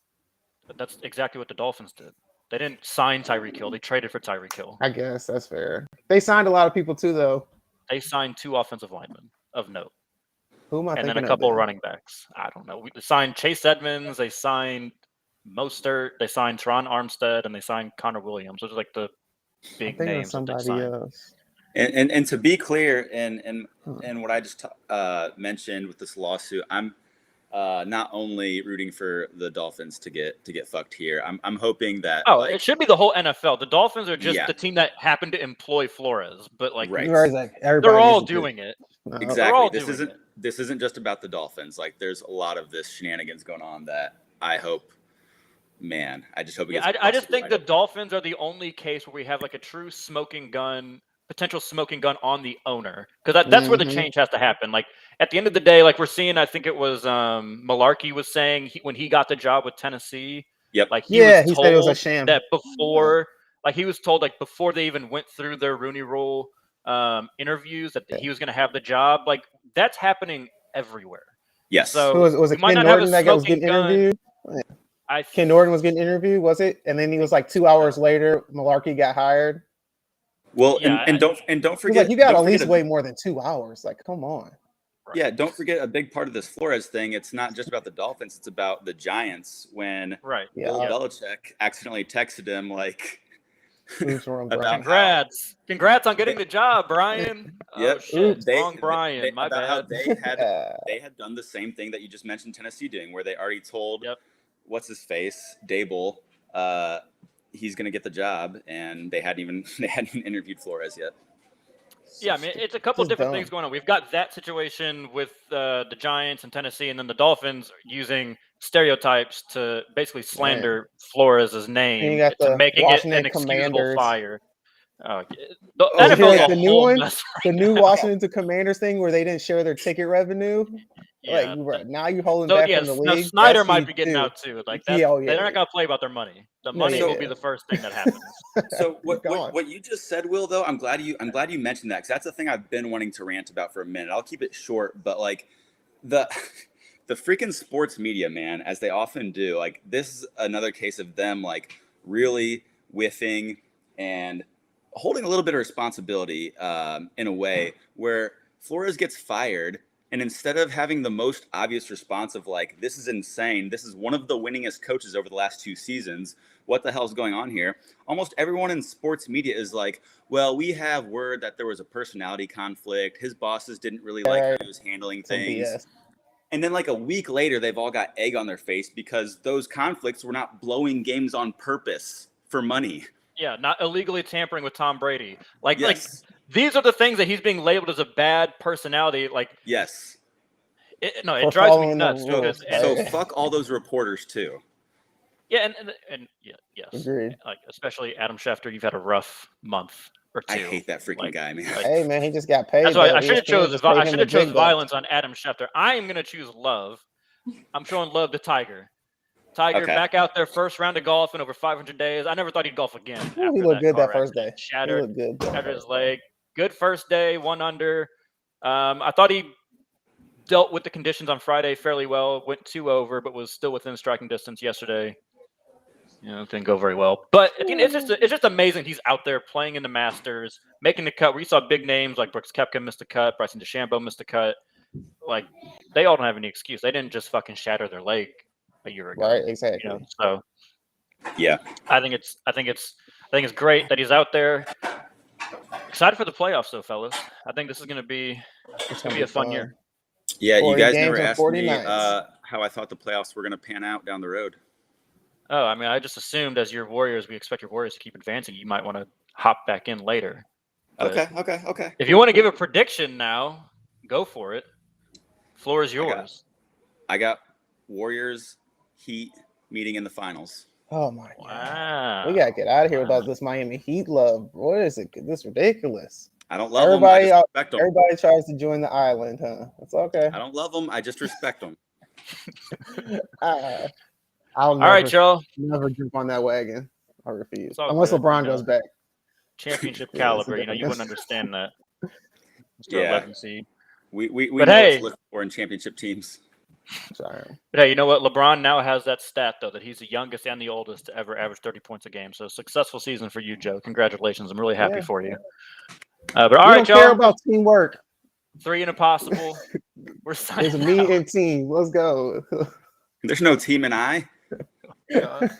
But that's exactly what the Dolphins did. They didn't sign Tyreek Hill. They traded for Tyreek Hill. I guess that's fair. They signed a lot of people too, though. They signed 2 offensive linemen of note. Who am I thinking of? And then a couple of running backs. I don't know. They signed Chase Edmonds. They signed Mostert. They signed Teron Armstead, and they signed Connor Williams. Those are like the big names that they signed. Else. And to be clear, and what I just mentioned with this lawsuit, I'm not only rooting for the Dolphins to get fucked here. I'm hoping that. Oh, it should be the whole NFL. The Dolphins are just the team that happened to employ Flores, but they're all doing it. Exactly. This isn't just about the Dolphins. Like, there's a lot of this shenanigans going on that I hope. Man, I just hope it gets. I just think the Dolphins are the only case where we have like a true potential smoking gun on the owner, because that's where the change has to happen. Like at the end of the day, like we're seeing, I think it was Malarkey was saying when he got the job with Tennessee. Yep. Like he said it was a sham. That before, like he was told like before they even went through their Rooney Rule interviews that he was going to have the job. Like that's happening everywhere. Yes. So was it Ken Norton that was getting interviewed? Ken Norton was getting interviewed, was it? And then he was like 2 hours later, Malarkey got hired. Well, and don't forget, you got at least way more than 2 hours. Like, come on. Right. Yeah, don't forget a big part of this Flores thing. It's not just about the Dolphins; it's about the Giants. When Bill Belichick accidentally texted him like, "Congrats on getting the job, Brian." Yep. Oh shit, wrong Brian. My bad. How they had done the same thing that you just mentioned Tennessee doing, where they already told what's his face, Dable, he's going to get the job, and they hadn't even interviewed Flores yet. Yeah, I mean, it's a couple different things going on. We've got that situation with the Giants and Tennessee, and then the Dolphins using stereotypes to basically slander Flores' name to making it an excusable fire. The new Washington Commanders thing where they didn't share their ticket revenue. Yeah. Like now you're holding So back yeah, from the now league. Snyder That's might cheap, be getting too. out too. Like Yeah, that, oh, yeah, they're not gonna play about their money. The money will be the first thing that happens. So what Gone. what you just said, Will, though, I'm glad you mentioned that, because that's the thing I've been wanting to rant about for a minute. I'll keep it short, but like the the freaking sports media, man, as they often do, like this is another case of them like really whiffing and holding a little bit of responsibility in a way where Flores gets fired, and instead of having the most obvious response of like, this is insane, this is one of the winningest coaches over the last 2 seasons, what the hell's going on here? Almost everyone in sports media is like, well, we have word that there was a personality conflict. His bosses didn't really like how he was handling Some things. BS. And then like a week later, they've all got egg on their face because those conflicts were not blowing games on purpose for money. Yeah, not illegally tampering with Tom Brady. Like Yes. these are the things that he's being labeled as a bad personality. Like Yes. it For drives me following the nuts. rules. Because, So Right. fuck all those reporters too. yeah, and yeah, yes, Agreed. like especially Adam Schefter, you've had a rough month or two. I hate that freaking Like- guy, man. Hey man, he just got paid. That's why though. I should have ESPN chose. just paid I him should the have chose big bucks. violence on Adam Schefter. I am gonna choose love. I'm showing love to Tiger. Tiger Okay. back out there, first round of golf in over 500 days. I never thought he'd golf again. Ooh, After he looked good car that first day. accident. He Shattered, looked good. that shattered his first day. leg. Good first day, 1 under. I thought he dealt with the conditions on Friday fairly well. Went 2 over, but was still within striking distance yesterday. Didn't go very well. But I think it's just amazing he's out there playing in the Masters, making the cut. We saw big names like Brooks Koepka missed a cut, Bryson DeChambeau missed a cut. Like they all don't have any excuse. They didn't just fucking shatter their leg a year ago. Right, exactly. So Yeah. I think it's great that he's out there. Excited for the playoffs, though, fellas. I think this is gonna be a fun year. Yeah, you 40 guys games never and asked 40 me nights. how I thought the playoffs were going to pan out down the road. Oh, I mean, I just assumed as your Warriors, we expect your Warriors to keep advancing. You might want to hop back in later. But Okay. if you want to give a prediction now, go for it. Floor is yours. I got Warriors Heat meeting in the finals. Oh my god. Wow. We gotta get out of here without this Miami Heat love. What is it? This is ridiculous. I don't love them. I just respect them. Everybody tries to join the island, huh? It's okay. I don't love them. I just respect them. I'll All right, y'all. never jump on that wagon. I refuse. It's all Unless good, LeBron goes back. Championship Yeah, it's a caliber. You different wouldn't business. understand that. Mr. Yeah. 11 seed. We But know hey. what's looked for in championship teams. Sorry. But hey, you know what? LeBron now has that stat, though, that he's the youngest and the oldest to ever average 30 points a game. So successful season for you, Joe. Congratulations. I'm really happy Yeah. for you. But all We right, don't care y'all. about teamwork. 3 and impossible. We're It's signing me out. and team. Let's go. There's no team and I. God.